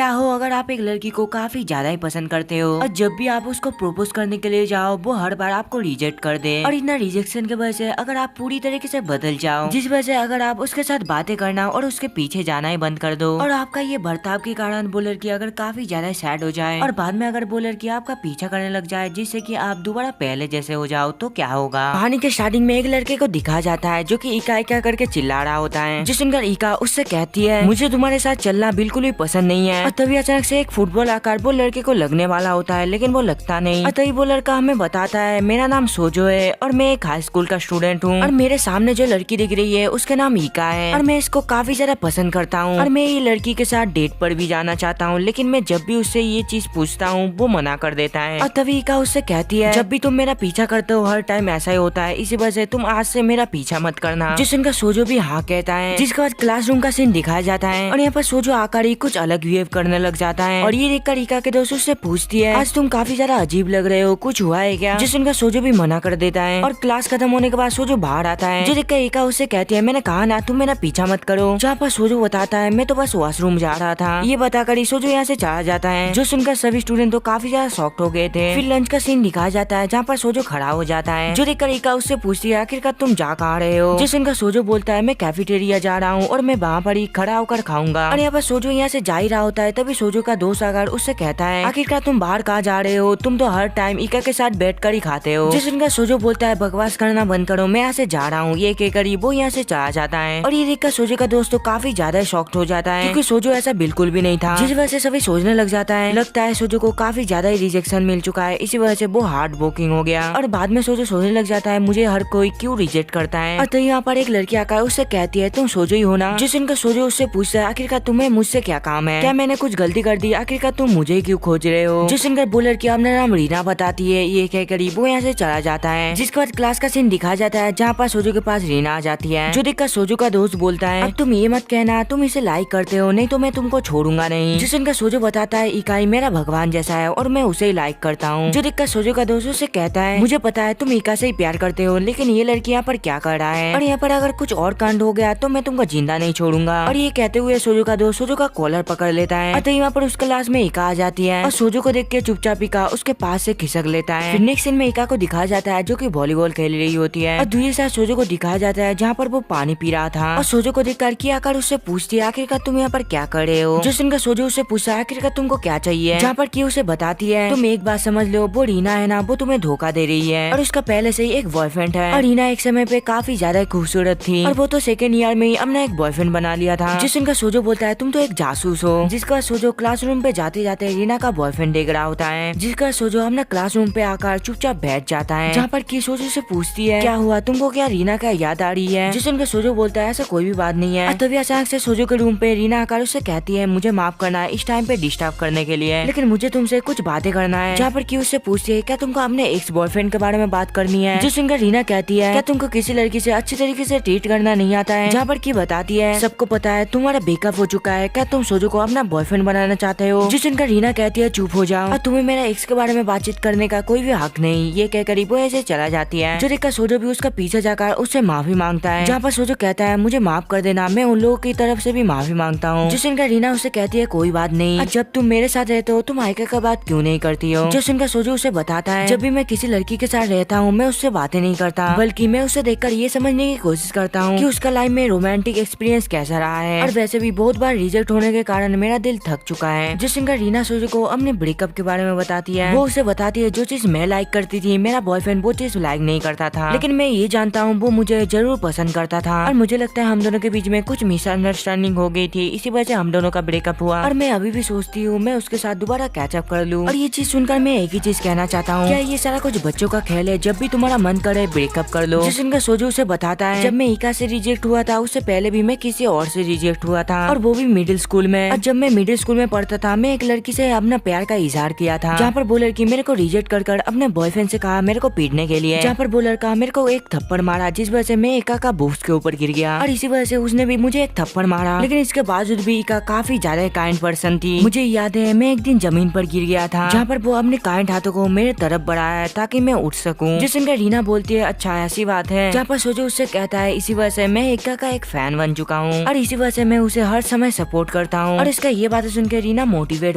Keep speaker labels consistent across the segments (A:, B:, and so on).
A: क्या हो अगर आप एक लड़की को काफी ज्यादा ही पसंद करते हो और जब भी आप उसको प्रपोज करने के लिए जाओ वो हर बार आपको रिजेक्ट कर दे और इतना रिजेक्शन की वजह से अगर आप पूरी तरीके से बदल जाओ, जिस वजह से अगर आप उसके साथ बातें करना और उसके पीछे जाना ही बंद कर दो और आपका ये बर्ताव के कारण वो लड़की अगर काफी ज्यादा सैड हो जाए और बाद में अगर वो लड़की आपका पीछा करने लग जाए जिससे कि आप दोबारा पहले जैसे हो जाओ, तो क्या होगा। कहानी के स्टार्टिंग में एक लड़के को दिखाया जाता है जो कि इका इका करके चिल्ला रहा होता है, जिस सुनकर इका उससे कहती है मुझे तुम्हारे साथ चलना बिल्कुल भी पसंद नहीं है। और तभी अचानक से एक फुटबॉल आकर वो लड़के को लगने वाला होता है लेकिन वो लगता नहीं। और तभी वो लड़का हमें बताता है मेरा नाम सोजो है और मैं एक हाई स्कूल का स्टूडेंट हूँ और मेरे सामने जो लड़की दिख रही है उसका नाम इका है और मैं इसको काफी ज्यादा पसंद करता हूँ और मैं ये लड़की के साथ डेट पर भी जाना चाहता हूँ, लेकिन मैं जब भी उससे ये चीज पूछता हूँ वो मना कर देता है। और तभी इका उससे कहती है जब भी तुम मेरा पीछा करते हो हर टाइम ऐसा ही होता है, इसी वजह से तुम आज से मेरा पीछा मत करना। जिस उनका सोजो भी हाँ कहता है। जिसके बाद क्लासरूम का सीन दिखाया जाता है और यहाँ पर सोजो आकर ही कुछ अलग बिहेव करने लग जाता है और ये देखकर इका के दोस्त उससे पूछती है आज तुम काफी ज्यादा अजीब लग रहे हो, कुछ हुआ है क्या। जिस उनका सोजो भी मना कर देता है और क्लास खत्म होने के बाद सोजो बाहर आता है, जो देखकर इका उससे कहती है मैंने कहा ना तुम मेरा पीछा मत करो। जहाँ पर सोजो बताता है मैं तो बस वॉशरूम जा रहा था, ये बताकर ही सोजो यहाँ से चला जाता है। जो सुनकर सभी स्टूडेंट तो काफी ज्यादा शॉक्ड हो गए थे। फिर लंच का सीन दिखाया जाता है जहाँ पर सोजो खड़ा हो जाता है, जो देखकर इका उससे पूछती है आखिरकार तुम जा कहाँ रहे हो। जो सुनकर सोजो बोलता है मैं कैफेटेरिया जा रहा हूँ और मैं वहाँ पर ही खड़ा होकर खाऊंगा। और यहाँ पर सोजो यहाँ से जा ही रहा होता है तभी सोजो का दोस्त आकर उससे कहता है आखिरकार तुम बाहर कहाँ जा रहे हो, तुम तो हर टाइम इका के साथ बैठ कर ही खाते हो। जिस उनका सोजो बोलता है बकवास करना बंद करो, मैं यहाँ से जा रहा हूँ, ये कहकर ही वो यहाँ से चला जाता है। और ये देखकर सोजो का दोस्त तो काफी ज्यादा शॉक्ड हो जाता है क्योंकि सोजो ऐसा बिल्कुल भी नहीं था, जिस वजह से सभी सोचने लग जाता है लगता है सोजो को काफी ज्यादा ही रिजेक्शन मिल चुका है, इसी वजह से वो हार्ट ब्रोकिंग हो गया। और बाद में सोजो सोचने लग जाता है मुझे हर कोई क्यों रिजेक्ट करता है। और तो यहाँ पर एक लड़की आकर उससे कहती है तुम सोजो ही हो ना। जिस उनका सोजो उससे पूछता है आखिरकार तुम्हें मुझसे क्या काम है, क्या मैंने कुछ गलती कर दी, आखिरकार तुम मुझे क्यों खोज रहे हो। जिस उनका वो लड़की अपना नाम रीना बताती है, ये कहकर वो यहाँ से चला जाता है। जिसके बाद क्लास का सीन दिखाया जाता है जहाँ पर सोजो के पास रीना आ जाती है, जो देखकर सोजो का दोस्त बोलता है अब तुम ये मत कहना तुम इसे लाइक करते हो, नहीं तो मैं तुमको छोड़ूंगा नहीं। जिस उनका सोजो बताता है इकाई मेरा भगवान जैसा है और मैं उसे ही लाइक करता हूँ। जो देखकर सोजो का दोस्त उससे कहता है मुझे पता है तुम इका से ही प्यार करते हो, लेकिन ये लड़की यहाँ पर क्या कर रहा है और यहाँ पर अगर कुछ और कांड हो गया तो मैं तुमको जिंदा नहीं छोड़ूंगा। और ये कहते हुए सोजो का दोस्त सोजो का कॉलर पकड़ लेता है और तो यहाँ पर उस क्लास में इका आ जाती है और सोजो को देख के चुपचाप इका उसके पास से खिसक लेता है। फिर नेक्स्ट सीन में इका को दिखाया जाता है जो कि वॉलीबॉल खेल रही होती है और दूसरी साइड सोजो को दिखाया जाता है जहाँ पर वो पानी पी रहा था और सोजो को देखकर किया आकर उससे पूछती है आखिरकार तुम यहाँ पर क्या कर रहे हो। जिस उनका सोजो उससे पूछता है आखिरकार तुमको क्या चाहिए, जहाँ पर की उसे बताती है तुम एक बात समझ लो वो रीना है ना वो तुम्हें धोखा दे रही है और उसका पहले से ही एक बॉयफ्रेंड है और रीना एक समय पे काफी ज्यादा खूबसूरत थी और वो तो सेकेंड ईयर में ही अपना एक बॉयफ्रेंड बना लिया था। जिस उनका सोजो बोलता है तुम तो एक जासूस हो। जिसका सोजो क्लासरूम पे जाते जाते रीना का बॉयफ्रेंड देख रहा होता है, जिसका सोजो अपना क्लासरूम पे आकर चुपचाप बैठ जाता है, जहाँ पर की सोजो से पूछती है क्या हुआ तुमको, क्या रीना का याद आ रही है। जिस उनका सोजो बोलता है ऐसा कोई भी बात नहीं है। तभी अचानक से सोजो के रूम पे रीना आकर उससे कहती है मुझे माफ करना इस टाइम पे डिस्टर्ब करने के लिए, लेकिन मुझे तुमसे कुछ बातें करना है। जहाँ पर की उससे पूछती है क्या तुमको अपने एक्स बॉयफ्रेंड के बारे में बात करनी है। जिस उनका रीना कहती है क्या तुमको किसी लड़की से अच्छी तरीके से ट्रीट करना नहीं आता है। जहाँ पर की बताती है सबको पता है तुम्हारा ब्रेकअप हो चुका है, क्या तुम सोजो को अपना बॉयफ्रेंड बनाना चाहते हो। जिस उनका रीना कहती है चुप हो जाओ और तुम्हें मेरा एक्स के बारे में बातचीत करने का कोई भी हक नहीं, ये कहकर वो ऐसे चला जाती है। जो देखकर सोजो भी उसका पीछे जाकर उससे माफी मांगता है, जहाँ पर सोजो कहता है मुझे माफ कर देना, मैं उन लोगों की तरफ से भी माफी मांगता हूँ। जिस उनका रीना उससे कहती है कोई बात नहीं, जब तुम मेरे साथ रहते हो तुम आयका का बात क्यों नहीं करती हो। जिस उनका सोजो उसे बताता है जब भी मैं किसी लड़की के साथ रहता हूँ मैं उससे बातें नहीं करता, बल्कि मैं उसे देखकर ये समझने की कोशिश करता हूँ कि उसका लाइफ में रोमांटिक एक्सपीरियंस कैसा रहा है और वैसे भी बहुत बार रिजेक्ट होने के कारण मेरा दिल थक चुका है। जिस उनका रीना सोजो को अपने ब्रेकअप के बारे में बताती है, वो उसे बताती है जो चीज मैं लाइक करती थी मेरा बॉयफ्रेंड वो चीज लाइक नहीं करता था, लेकिन मैं ये जानता हूँ वो मुझे जरूर पसंद करता था और मुझे लगता है हम दोनों के बीच में कुछ मिसअंडरस्टैंडिंग हो गई थी, इसी वजह से हम दोनों का ब्रेकअप हुआ और मैं अभी भी सोचती हूँ मैं उसके साथ दोबारा कैचअप कर लूँ। और ये चीज सुनकर मैं एक ही चीज कहना चाहता हूँ क्या ये सारा कुछ बच्चों का खेल है, जब भी तुम्हारा मन करे ब्रेकअप कर लो। जिस उनका सोजो उसे बताता है जब मैं इका से रिजेक्ट हुआ था उससे पहले भी मैं किसी और से रिजेक्ट हुआ था और वो भी मिडिल स्कूल में। और जब मैं मिडिल स्कूल में पढ़ता था मैं एक लड़की से अपना प्यार का इजहार किया था, जहाँ पर वो लड़की मेरे को रिजेक्ट कर अपने बॉयफ्रेंड से कहा मेरे को पीटने के लिए, जहाँ पर वो लड़का मेरे को एक थप्पड़ मारा जिस वजह से मैं इका का बूस्ट के ऊपर गिर गया और इसी वजह से उसने भी मुझे एक थप्पड़ मारा, लेकिन इसके बावजूद भी इका काफी ज्यादा काइंड पर्सन थी। मुझे याद है मैं एक दिन जमीन पर गिर गया था, जहाँ पर वो अपने काइंड हाथों को मेरे तरफ बढ़ाया ताकि मैं उठ सकूं। जिस उनका रीना बोलती है अच्छा ऐसी बात है, जहाँ पर सोजो उससे कहता है इसी वजह से मैं इका का एक फैन बन चुका हूँ और इसी वजह से मैं उसे हर समय सपोर्ट करता हूँ। और इसका ये बात सुन के रीना मोटिवेट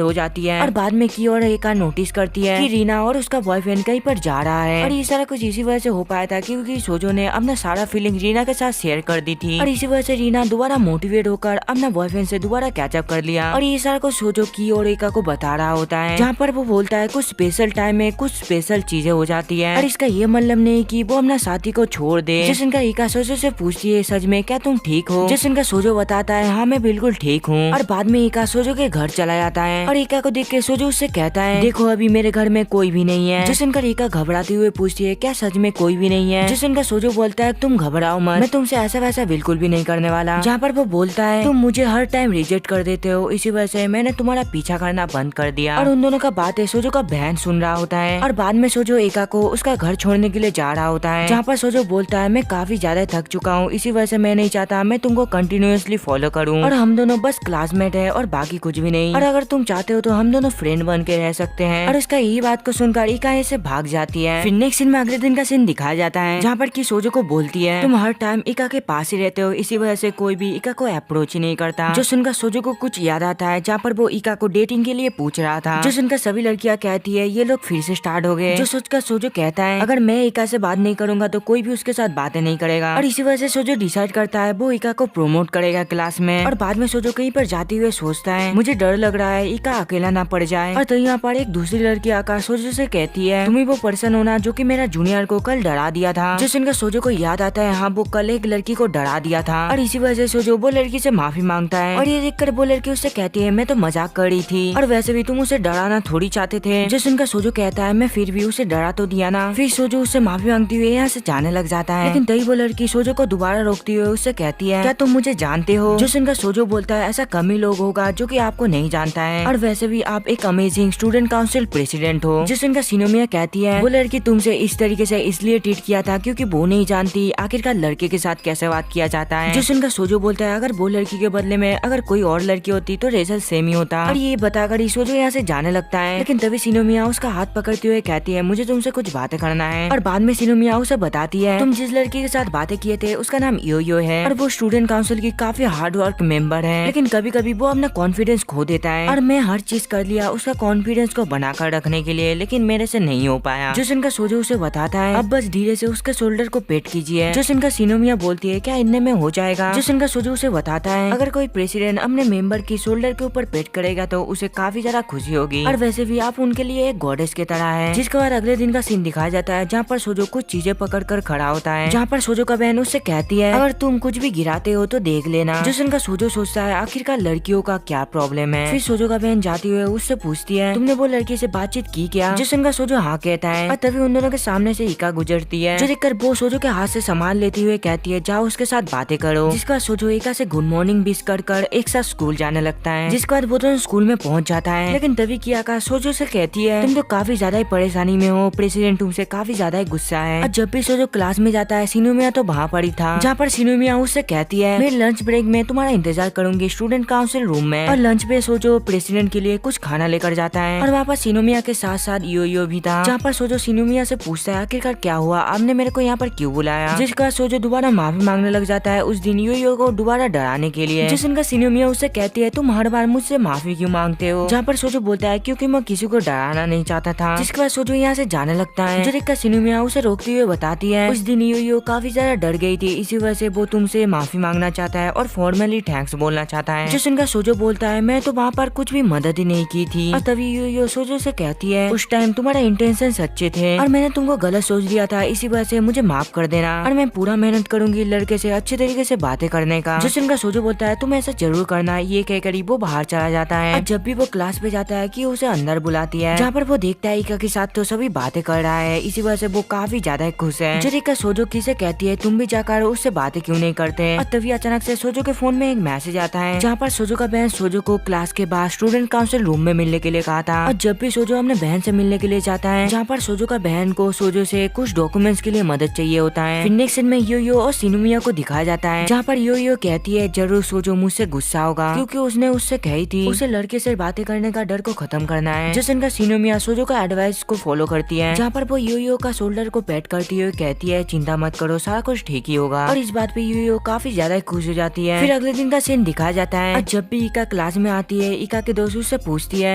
A: हो जाती है और बाद में की और एका नोटिस करती है कि रीना और उसका बॉयफ्रेंड कहीं पर जा रहा है। और ये सारा कुछ इसी वजह से हो पाया था क्योंकि सोजो ने अपना सारा फीलिंग रीना के साथ शेयर कर दी थी और इसी वजह से रीना दोबारा मोटिवेट होकर अपना बॉयफ्रेंड से दोबारा कैचअप कर लिया। और ये सारा कुछ सोजो की और एका को बता रहा होता है, जहाँ पर वो बोलता है कुछ स्पेशल टाइम में कुछ स्पेशल चीजें हो जाती है और इसका ये मतलब नहीं कि वो अपना साथी को छोड़ दे। जिसन का एका सोजो से पूछती है सच में क्या तुम ठीक हो? जिसन का सोजो बताता है हाँ मैं बिल्कुल ठीक हूँ। और बाद में एका सोजो के घर चला जाता है और एका को देख के सोजो उससे कहता है देखो अभी मेरे घर में कोई भी नहीं है। जिसन का एका घबराते हुए पूछती है क्या सच में कोई भी नहीं है? जिसन का सोजो बोलता है तुम घबराओ मत, मैं तुमसे ऐसा वैसा बिल्कुल भी नहीं करने वाला। जहाँ पर वो बोलता है तुम मुझे हर टाइम रिजेक्ट कर देते हो, इसी वजह से मैंने तुम्हारा पीछा करना बंद कर दिया। और उन दोनों का बातें सोजो का बहन सुन रहा होता है और बाद में सोजो एका को उसका घर छोड़ने के लिए जा रहा होता है, जहाँ पर सोजो बोलता है मैं काफी ज्यादा थक चुका हूँ, इसी वजह से मैं नहीं चाहता मैं तुमको कंटिन्यूअसली फॉलो करूँ और हम दोनों बस क्लासमेट है और बाकी कुछ भी नहीं, और अगर तुम चाहते हो तो हम दोनों फ्रेंड बन के रह सकते हैं। और उसका यही बात को सुनकर इका से भाग जाती है। फिर नेक्स्ट सीन में अगले दिन का सीन दिखाया जाता है, जहाँ पर की सोजो को बोलती है तुम हर टाइम इका के पास ही रहते हो, इसी वजह से कोई भी इका को अप्रोच ही नहीं करता। जो सुनकर सोजो को कुछ याद आता है, जहाँ पर वो इका को डेटिंग के लिए पूछ रहा था। जो सुनकर सभी लड़कियां कहती है ये लोग फिर से स्टार्ट हो गए। जो सोचकर सोजो कहता है अगर मैं इका से बात नहीं करूंगा तो कोई भी उसके साथ बातें नहीं करेगा। और इसी वजह से सोजो डिसाइड करता है वो इका को प्रमोट करेगा क्लास में। और बाद में सोजो कहीं पर जाते हुए सोचता है मुझे डर लग रहा है इका अकेला ना पड़ जाए। और तो यहाँ पर एक दूसरी लड़की आकर सोजो से कहती है तुम ही वो पर्सन होना जो कि मेरा जूनियर को कल डरा दिया था। जो सुनकर सोजो को याद आता है हाँ वो कल एक लड़की को डरा दिया था। और इसी वजह से सोजो वो लड़की से माफी मांगता है और ये देखकर वो लड़की उससे कहती है मैं तो मजाक कर रही थी और वैसे भी तुम उसे डराना थोड़ी चाहते थे। जो सुनकर सोजो कहता है मैं फिर भी उसे डरा तो दिया ना। फिर सोजो उससे माफी मांगती हुए यहाँ से जाने लग जाता है, लेकिन तभी वो लड़की सोजो को दोबारा रोकती हुए उससे कहती है क्या तुम मुझे जानते हो? जो सुनकर सोजो बोलता है ऐसा कम ही लोग होगा जो कि आपको नहीं जानता है और वैसे भी आप एक अमेजिंग स्टूडेंट काउंसिल प्रेसिडेंट हो। जो सुनकर सिनोमिया कहती है वो लड़की तुमसे इस तरीके से इसलिए ट्रीट किया था क्योंकि वो नहीं जानती आखिरकार लड़के के साथ कैसे बात किया जाता है। जो सुनकर सोजो बोलता है अगर वो लड़की के बदले में अगर कोई और लड़की होती तो रिजल्ट सेम ही होता। और ये बताकर ही सोजो यहाँ से जाने लगता है, लेकिन तभी सिनोमिया उसका हाथ पकड़ते हुए कहती है मुझे तुमसे कुछ बातें करना है। और बाद में सिनोमिया उसे बताती है तुम जिस लड़की के साथ बातें किए थे उसका नाम यो है और वो स्टूडेंट काउंसिल की काफी हार्ड वर्क मेंबर है, लेकिन कभी कभी वो अपना कॉन्फिडेंस खो देता है। और मैं हर चीज कर लिया उसका कॉन्फिडेंस को बनाकर रखने के लिए, लेकिन मेरे से नहीं हो पाया। जो सुनकर सोजो उसे बताता है अब बस धीरे से उसके शोल्डर को पेट कीजिए। जो सुनकर सिनोमिया बोलती है क्या इतने में हो जाएगा? जो सुनकर सोजो उसे बताता है अगर कोई प्रेसिडेंट अपने मेंबर की शोल्डर के ऊपर पेट करेगा तो उसे काफी ज्यादा खुशी होगी और वैसे भी आप उनके लिए एक गॉडेस की तरह है। जिसके बाद अगले दिन का सीन दिखाया जाता है, जहाँ पर सोजो कुछ चीजें पकड़ कर खड़ा होता है, जहाँ पर सोजो का बहन उससे कहती है अगर तुम कुछ भी गिराते हो तो देख लेना। जो सुनकर सोजो सोचता है आखिरकार लड़कियों का क्या प्रॉब्लम है। फिर सोजो का बहन जाती हुए उससे पूछती है तुमने वो लड़की से बातचीत की क्या? जो सुनकर सोजो हाँ कहता है और तभी उन दोनों के सामने से इका गुजरती है, जो देखकर वो सोजो के हाथ से सामान लेते हुए कहती है जाओ उसके साथ बातें करो। जिसका सोजो इका से गुड मॉर्निंग विश कर एक साथ स्कूल जाने लगता है। जिसके बाद वो दोनों स्कूल में पहुंच जाता है, लेकिन तभी की आका सोजो से कहती है तुम तो काफी ज्यादा ही परेशानी में हो, प्रेसिडेंट तुमसे काफी ज्यादा ही गुस्सा है। और जब भी सोजो क्लास में जाता है सिनोमिया तो वहाँ पर ही था, जहाँ पर सिनोमिया उससे कहती है मैं लंच ब्रेक में तुम्हारा इंतजार करूंगी स्टूडेंट काउंसिल रूम में। और लंच पे सोजो प्रेसिडेंट के लिए कुछ खाना लेकर जाता है और वहाँ पर सिनोमिया के साथ साथ यो भी था, जहाँ पर सोजो सिनोमिया से पूछता है आखिरकार क्या हुआ, आपने मेरे को यहाँ पर क्यों बुलाया? जिसका सोजो दोबारा माफी मांगने लग जाता है उस दिन यो को दोबारा डराने के लिए। जिसका सिनोमिया उससे कहती है तुम हर बार मुझसे माफी क्यों मांगते हो? जहाँ पर सोजो बोलता है क्योंकि मैं किसी को डराना नहीं चाहता था। जिसके बाद सोजो यहाँ से जाने लगता है, जो देखकर सिनोमिया उसे रोकते हुए बताती है उस दिन यो काफी ज्यादा डर गई थी, इसी वजह से वो तुमसे माफी मांगना चाहता है और फॉर्मली थैंक्स बोलना चाहता है। जो सुनकर सोजो बोलता है मैं तो वहाँ पर कुछ भी मदद ही नहीं की थी। और तभी यो सोजो से कहती है उस टाइम तुम्हारा इंटेंशन सच्चे थे और मैंने तुमको गलत सोच लिया था, इसी वजह से मुझे माफ कर देना और मैं पूरा मेहनत करूंगी लड़के से अच्छे तरीके से बातें करने का। जो सुनकर सोजो बोलता है तुम ऐसा जरूर करना, ये कहकर वो बाहर चला जाता है। और जब भी वो क्लास पे जाता है कि उसे अंदर बुलाती है, जहाँ पर वो देखता है इका के साथ तो सभी बातें कर रहा है, इसी वजह से वो काफी ज्यादा खुश है। जो देखकर सोजो किसे कहती है तुम भी जाकर उससे बातें क्यों नहीं करते। और तभी अचानक से सोजो के फोन में एक मैसेज आता है, जहाँ पर सोजो का बहन सोजो को क्लास के बाद स्टूडेंट काउंसिल रूम में मिलने के लिए कहा था। और जब भी सोजो अपने बहन से मिलने के लिए जाता है, जहाँ पर सोजो का बहन को सोजो से कुछ डॉक्यूमेंट्स के लिए मदद चाहिए होता है। फिर नेक्स्ट सीन में यो और सिनोमिया को दिखाया जाता है, जहाँ पर यो कहती है जरूर सोजो मुझसे गुस्सा होगा क्योंकि उसने उससे कही थी उसे लड़के से बातें करने का डर को खत्म करना है। जिसका सिनोमिया सोजो का एडवाइस को फॉलो करती है, जहाँ पर वो यो का शोल्डर को पैट करती हुई कहती है चिंता मत करो सारा कुछ ठीक ही होगा। और इस बात पे यो काफी ज्यादा खुश हो जाती है। फिर अगले दिन का सीन दिखाया जाता है, जब भी इका क्लास में आती है, इका के दोस्त उससे पूछती है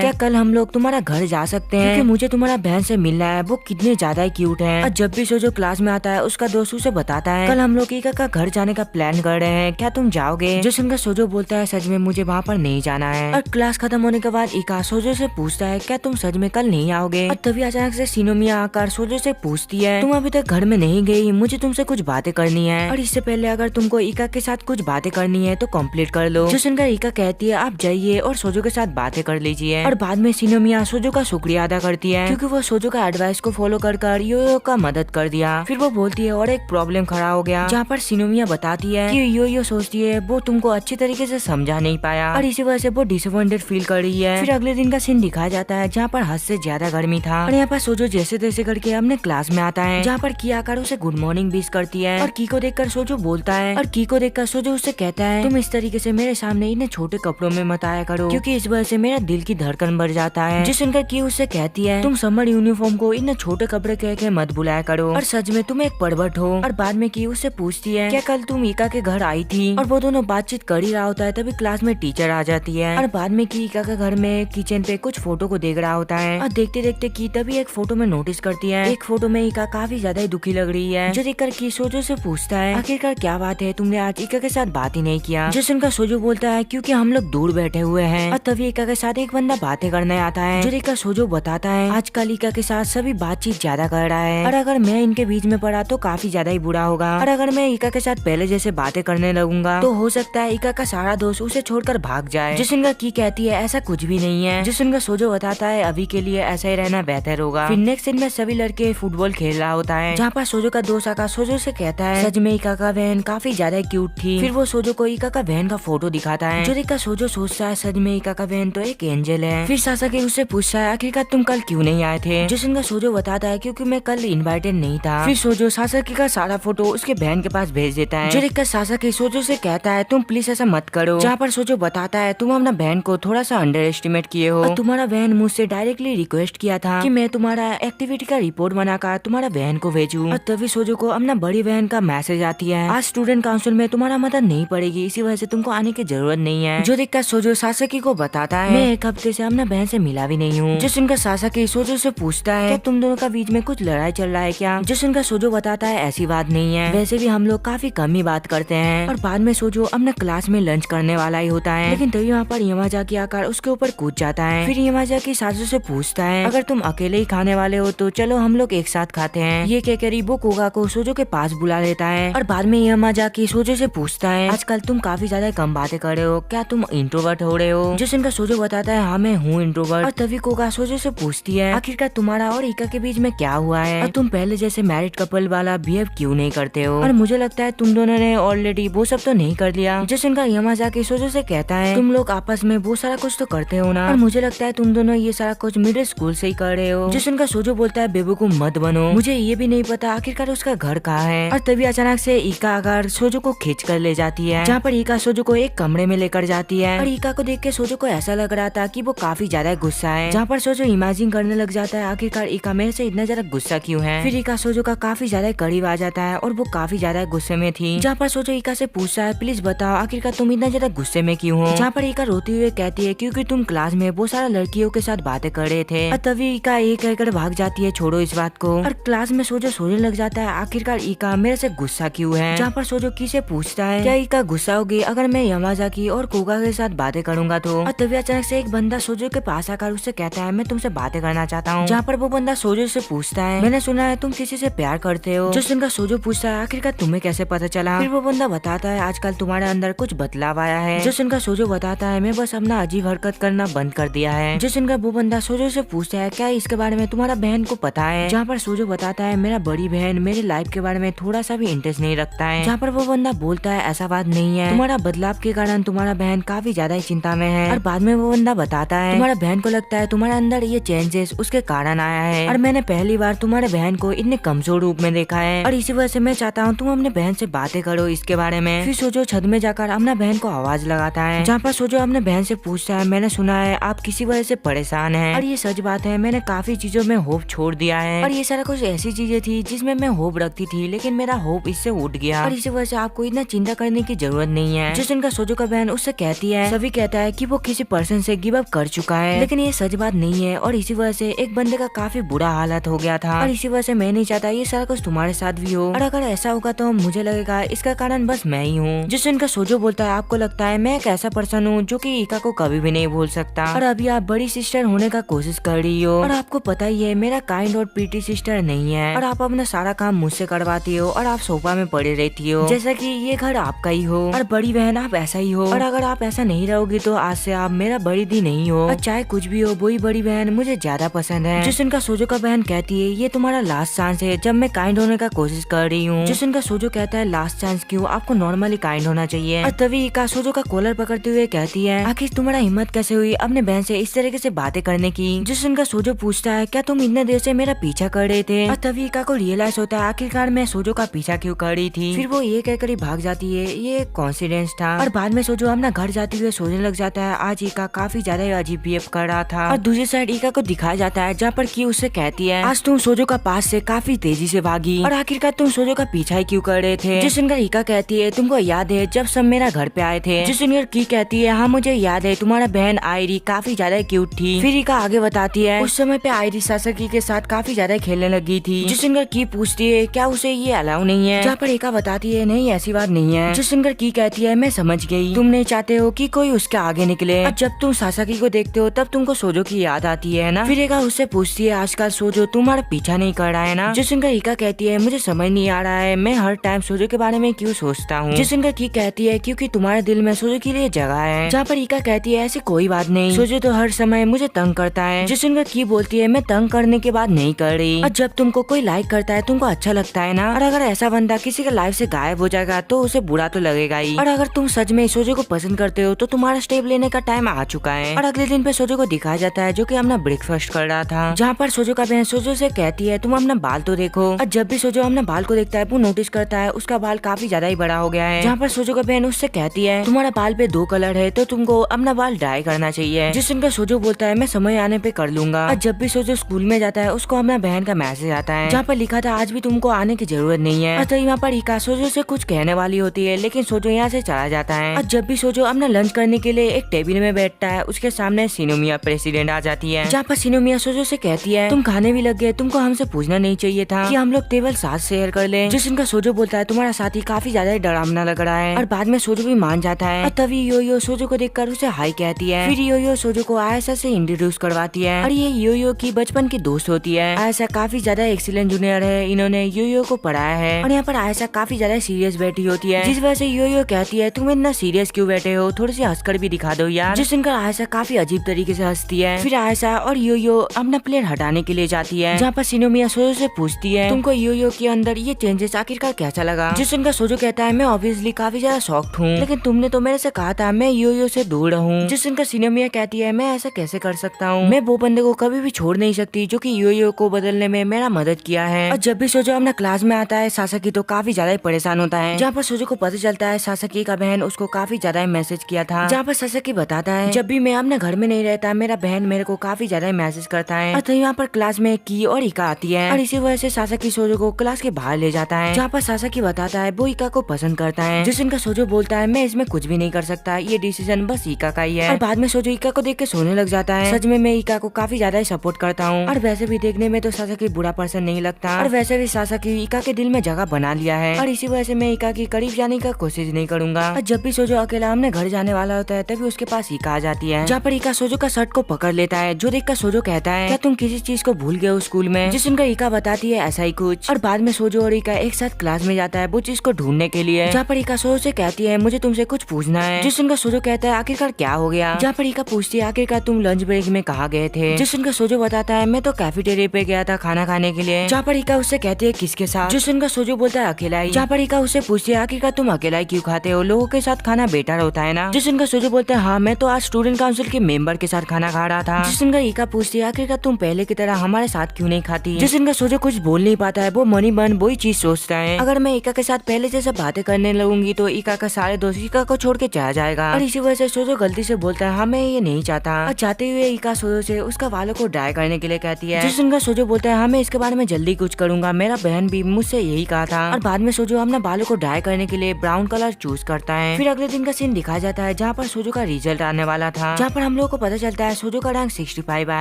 A: क्या कल हम लोग तुम्हारा घर जा सकते हैं, क्योंकि मुझे तुम्हारा बहन से मिलना है, वो कितने ज्यादा ही क्यूट है। और जब भी सोजो क्लास में आता है उसका दोस्त उसे बताता है कल हम लोग इका का घर जाने का प्लान कर रहे हैं, क्या तुम जाओगे। जो सुनकर सोजो बोलता है सच में मुझे वहाँ पर नहीं जाना है। और क्लास खत्म होने के बाद इका सोजो से पूछता है क्या तुम सच में कल नहीं आओगे। और तभी अचानक से शिनोमिया आकर सोजो से पूछती है तुम अभी तक घर में नहीं गई, मुझे तुमसे कुछ बातें करनी है, और इससे पहले अगर तुमको इका के साथ कुछ बातें करनी है तो कंप्लीट कर लो। जो सुनकर इका कहती है आप जाइए और सोजो के साथ बातें कर लीजिए। और बाद में शिनोमिया सोजो का शुक्रिया अदा करती है क्योंकि वो सोजो का एडवाइस को फॉलो कर यो का मदद कर दिया। फिर वो बोलती है और एक प्रॉब्लम खड़ा हो गया, जहाँ पर शिनोमिया बताती है कि यो सोचती है वो तुमको अच्छी तरीके से समझा नहीं पाया और इसी वजह से वो डिसअपॉइंटेड फील कर रही है। फिर अगले दिन का सीन दिखाया जाता है जहाँ पर हद से ज्यादा गर्मी था और यहाँ पर सोजो जैसे तैसे करके अपने क्लास में आता है, जहाँ पर की आकर उसे गुड मॉर्निंग विश करती है। और की को देखकर सोजो बोलता है और की को देखकर सोजो उससे कहता है तुम इस तरीके से मेरे सामने इन्हें छोटे कपड़ों में मत आया करो, क्योंकि इस वजह से मेरा दिल की धड़कन बढ़ जाता है। जो सुनकर की उससे कहती है तुम समर यूनिफॉर्म को इन्हें छोटे कपड़े कह के मत बुलाया करो, और सच में तुम एक परवट हो। और बाद में की उससे पूछती है क्या कल तुम इका के घर आई थी, और वो दोनों बातचीत कर ही रहा होता है तभी क्लास में टीचर आ जाती है। और बाद में की इका के घर में किचन पे कुछ फोटो को देख रहा होता है और देखते देखते की तभी एक फोटो में नोटिस करती है एक फोटो में इका काफी ज्यादा दुखी लग रही है। जो देखकर की सोजो से पूछता है आखिरकार क्या बात है, तुमने आज इका के साथ बात ही नहीं किया। जो सुनकर सोजो बोलता है क्योंकि हम लोग दूर बैठे हुए हैं। और तभी इका के साथ एक बंदा बातें करने आता है। जो देखकर सोजो बताता है आजकल इका के साथ सभी बातचीत ज्यादा कर रहा है और अगर मैं इनके बीच में पड़ा तो काफी ज्यादा ही बुरा होगा, और अगर मैं इका के साथ पहले जैसे बातें करने लगूंगा तो हो सकता है इका का सारा दोस्त उसे छोड़कर भाग जाए। जो सुनकर की कहती है ऐसा कुछ भी नहीं है। जो सुनकर सोजो बताता है अभी के लिए ऐसा ही रहना बेहतर होगा। फिर नेक्स्ट सीन में सभी लड़के फुटबॉल खेल रहा होता है, जहाँ पर सोजो का दोस्त आका सोजो से कहता है सच में इका का बहन काफी ज्यादा क्यूट थी। फिर वो सोजो को इका का बहन का फोटो दिखाता है, जो देखकर सोजो सोचता है सच में इका का बहन तो एक एंजल है। फिर सासाकी उससे पूछता है आखिरकार तुम कल क्यों नहीं आए थे। जो सुनकर सोजो बताता है क्योंकि मैं कल इनवाइटेड नहीं था। फिर सोजो सासाकी का सारा फोटो उसके बहन के पास भेज देता है, जो देखकर सासाकी सोजो से कहता है तुम प्लीज ऐसा मत करो। जहाँ पर सोजो बताता है तुम अपना बहन को थोड़ा सा अंडर एस्टिमेट किए हो, और तुम्हारा बहन मुझसे डायरेक्टली रिक्वेस्ट किया था कि मैं तुम्हारा एक्टिविटी का रिपोर्ट बनाकर तुम्हारा बहन को भेजूं। और तभी सोजो को अपना बड़ी बहन का मैसेज आती है आज स्टूडेंट काउंसिल में तुम्हारा मदद नहीं पड़ेगी, इसी वजह से तुमको आने की जरूरत नहीं है। जो देखकर सोजो सासाकी को बताता है मैं एक हफ्ते से अपना बहन से मिला भी नहीं हूँ। जो सुनकर सासाकी सोजो से पूछता है क्या तुम दोनों का बीच में कुछ लड़ाई चल रहा है क्या। जो सुनकर सोजो बताता है ऐसी बात नहीं है, वैसे भी हम लोग काफी कम ही बात करते हैं। और बाद में सोजो अपने क्लास में लंच करने वाला ही होता है, लेकिन तभी वहाँ पर यमाजाकी आकर उसके ऊपर कूद जाता है। फिर यमाजाकी सासू से पूछता है अगर तुम अकेले ही खाने वाले हो तो चलो हम लोग एक साथ खाते हैं। ये कहकर वो कोगा को सोजो के पास बुला लेता है। और बाद में यमाजाकी सोजो से पूछता है आजकल तुम काफी ज्यादा कम बातें कर रहे हो, क्या तुम इंट्रोवर्ट हो रहे हो। जो सुनकर सोजो बताता है हाँ मैं हूँ इंट्रोवर्ट। और तभी कोगा सोजो से पूछती है आखिरकार तुम्हारा और इका के बीच में क्या हुआ है, और तुम पहले जैसे मैरिड कपल वाला बिहेव क्यों नहीं करते हो। और मुझे लगता है तुम दोनों ने ऑलरेडी वो सब तो नहीं कर लिया। जो सुनकर यमाजाकी सोजो से कहता है तुम लोग आपस में वो सारा कुछ तो करते हो ना, और मुझे लगता है तुम दोनों ये सारा कुछ मिडिल स्कूल से ही कर रहे हो। जो सुनकर सोजो बोलता है बेवकूफ मत बनो, मुझे ये भी नहीं पता आखिरकार उसका घर कहाँ है। और तभी अचानक से इका आकर सोजो को खींच कर ले जाती है, जहाँ पर इका सोजो को एक कमरे में लेकर जाती है। और इका को देख के सोजो को ऐसा लग रहा था कि वो काफी ज्यादा गुस्सा है, जहाँ पर सोजो इमेजिन करने लग जाता है आखिरकार इका मेरे से इतना ज्यादा गुस्सा क्यों है। फिर इका सोजो का काफी ज्यादा करीब आ जाता है और वो काफी ज्यादा गुस्से में थी, जहाँ पर सोजो इका से पूछता है प्लीज बताओ आखिरकार तुम इतना ज्यादा गुस्से में क्यों हो। जहाँ पर इका रोती हुए कहती है क्योंकि तुम क्लास में वो सारा लड़कियों के साथ बातें कर रहे थे। और तभी इका एक कहकर भाग जाती है छोड़ो इस बात को, और क्लास में सोजो सोचने लग जाता है आखिरकार इका मेरे से गुस्सा क्यों है। जहाँ पर सोजो की से पूछता है क्या इका गुस्सा होगी अगर मैं यमाजाकी और कोगा के साथ बातें करूंगा तो। और तभी अचानक से एक बंदा सोजो के पास आकर उससे कहता है मैं तुमसे बातें करना चाहता हूँ। जहाँ पर वो बंदा सोजो से पूछता है मैंने सुना है तुम किसी से प्यार करते हो। जो सुनकर सोजो पूछता है आखिरकार तुम्हें कैसे पता चला। फिर वो बंदा बताता है आजकल तुम्हारे अंदर कुछ बदलाव आया है। जो सुनकर सोजो बताता है मैं बस अपना अजीब हरकत करना बंद कर दिया है। जो सुनकर वो बंदा सोजो से पूछता है क्या इसके बारे में तुम्हारा बहन को पता है। जहाँ पर सोजो बताता है मेरा बड़ी बहन मेरी लाइफ के बारे में थोड़ा सा भी इंटरेस्ट नहीं रखता है। जहाँ पर वो बंदा बोलता है ऐसा बात नहीं है, तुम्हारा बदलाव के कारण तुम्हारा बहन काफी ज्यादा ही चिंता में है। और बाद में वो बंदा बताता है तुम्हारा बहन को लगता है तुम्हारे अंदर ये चेंजेस उसके कारण आया है, और मैंने पहली बार तुम्हारे बहन को इतने कमजोर रूप में देखा है, और इसी वजह से मैं चाहता हूँ तुम अपने बहन से बातें करो इसके बारे में। फिर सोजो छत में जाकर अपना बहन को आवाज लगाता है, जहाँ पर सोजो अपने बहन से पूछता है मैंने सुना है आप किसी वजह से परेशान है, और ये सच बात है मैंने काफी चीजों में होप छोड़ दिया है, और ये सारा कुछ ऐसी चीजें थी जिसमें मैं होप रखती थी लेकिन मेरा होप इससे उठ गया, और इसी वजह से आपको इतना चिंता करने की जरूरत नहीं है। जो सुनकर सोजो का बहन उससे कहती है सभी कहते कहता है कि वो किसी पर्सन से गिव अप कर चुका है, लेकिन ये सच बात नहीं है और इसी वजह से एक बंदे का काफी बुरा हालत हो गया था और इसी वजह से मैं नहीं चाहता ये सारा कुछ तुम्हारे साथ भी हो, और अगर ऐसा होगा तो मुझे लगेगा इसका कारण बस मैं ही हूँ। जिससे इनका सोजो बोलता है आपको लगता है मैं एक ऐसा पर्सन हूँ जो कि इका को कभी भी नहीं भूल सकता, और अभी आप बड़ी सिस्टर होने का कोशिश कर रही हो और आपको पता ही है मेरा काइंड और पीटी सिस्टर नहीं है, और आप अपना सारा काम मुझसे करवाती हो और आप सोफा में पड़ी रहती हो जैसा कि ये घर आपका ही हो, और बड़ी बहन आप ऐसा ही हो, और अगर आप ऐसा नहीं रहोगी तो आज से आप मेरा बड़ी दी नहीं हो, और चाहे कुछ भी हो वही बड़ी बहन मुझे ज्यादा पसंद है। जिस इनका सोजो का बहन कहती है ये तुम्हारा लास्ट चांस है जब मैं काइंड होने का कोशिश कर रही हूँ। जिस इनका सोजो कहता है लास्ट चांस क्यों, आपको नॉर्मली काइंड होना चाहिए, और तभी इका सोजो का कॉलर पकड़ते हुए कहती है आखिर तुम्हारा हिम्मत कैसे हुई अपने बहन से इस तरीके से बातें करने की। जिस इनका सोजो पूछता है क्या तुम इतने देर से मेरा पीछा कर रहे थे, और तभी इका को रियलाइज होता है आखिरकार मैं सोजो का पीछा क्यों कर रही थी। फिर वो ये कहकर ही भाग जाती है ये कॉन्फिडेंस था, और बाद में सोजो अपना घर जाते हुए सोचने लग जाता है आज इका काफी ज्यादा अजीब बिहेव कर रहा था, और दूसरी साइड इका को दिखाया जाता है जहाँ पर की उससे कहती है आज तुम सोजो का पास से काफी तेजी से भागी और आखिरकार तुम सोजो का पीछा ही क्यों कर रहे थे। जिस इनका इका कहती है तुमको याद है जब सब मेरा घर पे आए थे। जिस इनका की कहती है हाँ मुझे याद है तुम्हारा बहन आयरी काफी ज्यादा क्यूट थी। फिर इका आगे बताती है उस समय पे आयरी सासाकी के साथ काफी ज्यादा खेलने लगी थी। जिस इनका की पूछती है क्या उसे ये अलाउ नहीं है, जहाँ पर इका बताती है नहीं ऐसी बात नहीं है। जिस इनका की कहती है मैं समझ गई तुम नहीं चाहते हो कि कोई उसके आगे निकले, और जब तुम सासाकी को देखते हो तब तुमको सोजो की याद आती है ना। फिर इका उससे पूछती है आजकल सोजो तुम्हारा पीछा नहीं कर रहा है ना। जिस इनका इका कहती है मुझे समझ नहीं आ रहा है मैं हर टाइम सोजो के बारे में क्यों सोचता हूँ। जिस इनका की कहती है क्योंकि तुम्हारे दिल में सोजो के लिए जगह है, जहाँ पर इका कहती है ऐसी कोई बात नहीं सोजो तो हर समय मुझे तंग करता है। जिस इनका की बोलती है मैं तंग करने के बाद नहीं कर रही, और जब तुमको कोई लाइक करता है तुमको अच्छा लगता है ना, और अगर ऐसा बंदा किसी के लाइफ से गायब हो जाएगा तो उसे बुरा तो लगेगा ही, और अगर तुम सच में सोजो को पसंद करते हो तो तुम्हारा स्टेप लेने का टाइम आ चुका है। और अगले दिन पे सोजो को दिखाया जाता है जो कि अपना ब्रेकफास्ट कर रहा था, जहाँ पर सोजो का बहन सोजो से कहती है तुम अपना बाल तो देखो, और जब भी सोजो अपना बाल को देखता है वो नोटिस करता है उसका बाल काफी ज्यादा ही बड़ा हो गया है। जहाँ पर सोजो का बहन उससे कहती है तुम्हारा बाल पे 2 कलर है तो तुमको अपना बाल डाई करना चाहिए। जिस इनका सोजो बोलता है मैं समय आने पे कर लूंगा, और जब भी सोजो स्कूल में जाता है उसको अपना बहन का मैसेज आता है जहाँ पर लिखा था आज भी तुमको आने की जरूरत नहीं है। तो यहाँ पर इका सोजो से कुछ कहने वाली होती है लेकिन सोजो यहाँ से चला जाता है, और जब भी सोजो अपना लंच करने के लिए एक टेबल में बैठता है उसके सामने सिनोमिया प्रेसिडेंट आ जाती है, जहाँ पर सिनोमिया सोजो से कहती है तुम खाने भी लग गए तुमको हमसे पूछना नहीं चाहिए था कि हम लोग टेबल साथ शेयर कर ले। जिस इनका सोजो बोलता है तुम्हारा साथी काफी ज्यादा डरावना लग रहा है, और बाद में सोजो भी मान जाता है, और तभी योयो सोजो को देखकर उसे हाई कहती है। फिर योयो सोजो को आयशा से इंट्रोड्यूस करवाती है, और ये योयो की बचपन की दोस्त होती है। आयशा काफी ज्यादा एक्सीलेंट जूनियर है, इन्होंने योयो को पढ़ाया है, और यहाँ पर आयशा काफी ज्यादा सीरियस बैठी होती है, जिस वजह से योयो कहती है तुम इतना सीरियस क्यों बैठे हो, थोड़ी सी हंसकर भी दिखा दो यार। जिस इनका आयशा काफी अजीब तरीके से हंसती है। फिर आयशा और योयो अपना प्लेट हटाने के लिए जाती है, जहाँ पर सिनोमिया सोजो से पूछती है तुमको योयो के अंदर ये चेंजेस आखिरकार कैसा लगा। जिस इनका सोजो कहता है मैं ऑब्वियसली काफी ज्यादा शॉक्ड हूँ, लेकिन तुमने तो मेरे से कहा था मैं योयो से दूर रहूं। जिस इनका सिनोमिया कहती है मैं ऐसा कैसे कर सकता हूँ, मैं वो बंदे को कभी भी छोड़ नहीं सकती जो कि योयो को बदलने में मेरा मदद किया है। और जब भी सोजो अपना क्लास में आता है सासाकी तो काफी ज्यादा परेशान होता है, जहाँ पर सोजो को पता चलता है सासाकी का बहन उसको काफी ज्यादा मैसेज किया था, जहाँ पर सासाकी बताता है जब भी मैं अपने घर में नहीं रहता मेरा बहन मेरे को काफी ज्यादा मैसेज करता है। और तो यहाँ पर क्लास में की और इका आती है, और इसी वजह से सासाकी सोजो को क्लास के बाहर ले जाता है, जहाँ पर सासाकी बताता है वो इका को पसंद करता है। जिस इनका सोजो बोलता है मैं इसमें कुछ भी नहीं कर सकता, ये डिसीजन बस इका का ही है। और बाद में सोजो इका को देख के सोने लग जाता है। सच में मैं इका को काफी ज्यादा सपोर्ट करता हूँ, और वैसे भी देखने में तो सासाकी बुरा पर्सन नहीं लगता, और वैसे भी सासाकी इका के दिल में जगह बना लिया है, और इसी वजह से मैं इका की करीब जाने का कोशिश नहीं करूंगा। और जब भी सोजो अकेला हमने घर जाने वाला होता है तभी उसके पास इका आ जाती है, जहाँ पर इका सोजो का शर्ट को पकड़ लेता है, जो देखकर सोजो कहता है क्या तुम किसी चीज को भूल गए हो स्कूल में। जिस इनका इका बताती है ऐसा ही कुछ, और बाद में सोजो और इका एक साथ क्लास में जाता है वो चीज को ढूंढने के लिए, जहाँ पर इका सोजो से कहती है मुझे तुमसे कुछ पूछना है। जिस इनका सोजो कहता है आखिरकार क्या हो गया, जहाँ पर इका पूछती है आखिरकार तुम लंच ब्रेक में कहाँ गए थे। जिस इनका सोजो बताता है मैं तो कैफेटेरिया पे गया था खाना खाने के लिए, जहाँ पर इका उससे कहती है किसके साथ। जिस इनका सोजो बोलता है अकेला ही, जहाँ पर इका उससे पूछती है आखिरकार तुम अकेला ही क्यों खाते हो, लोगों के साथ खाना बेटर होता है ना। जिस इनका सोजो बोलता है हाँ मैं तो आज स्टूडेंट काउंसिल के मेंबर के साथ खाना खा रहा था। जिस इनका इका पूछती है आखिरकार तुम पहले की तरह हमारे साथ क्यों नहीं खाती। जिस इनका सोजो कुछ बोल नहीं पाता है, वो मनी बन वही चीज सोचता है, अगर मैं इका के साथ पहले जैसे बातें करने लगूंगी तो इका का सारे दोस्त इका को छोड़ के चला जाएगा, और इसी वजह से सोजो गलती से बोलता है हाँ मैं ये नहीं चाहता। और चाहते हुए इका सोजो से उसका बालों को ड्राई करने के लिए कहती है। जिस इनका सोजो बोलता है हाँ मैं इसके बारे में जल्दी कुछ करूंगा, मेरा बहन भी मुझसे यही कहा था। और बाद में सोजो अपना बालों को ड्राई करने के लिए ब्राउन कलर चूज करता है। फिर अगले दिन का सीन दिखाया जाता है जहाँ पर सोजो का रिजल्ट आने वाला था, जहाँ पर हम लोग को पता चलता है सोजो का रैंक 65 आया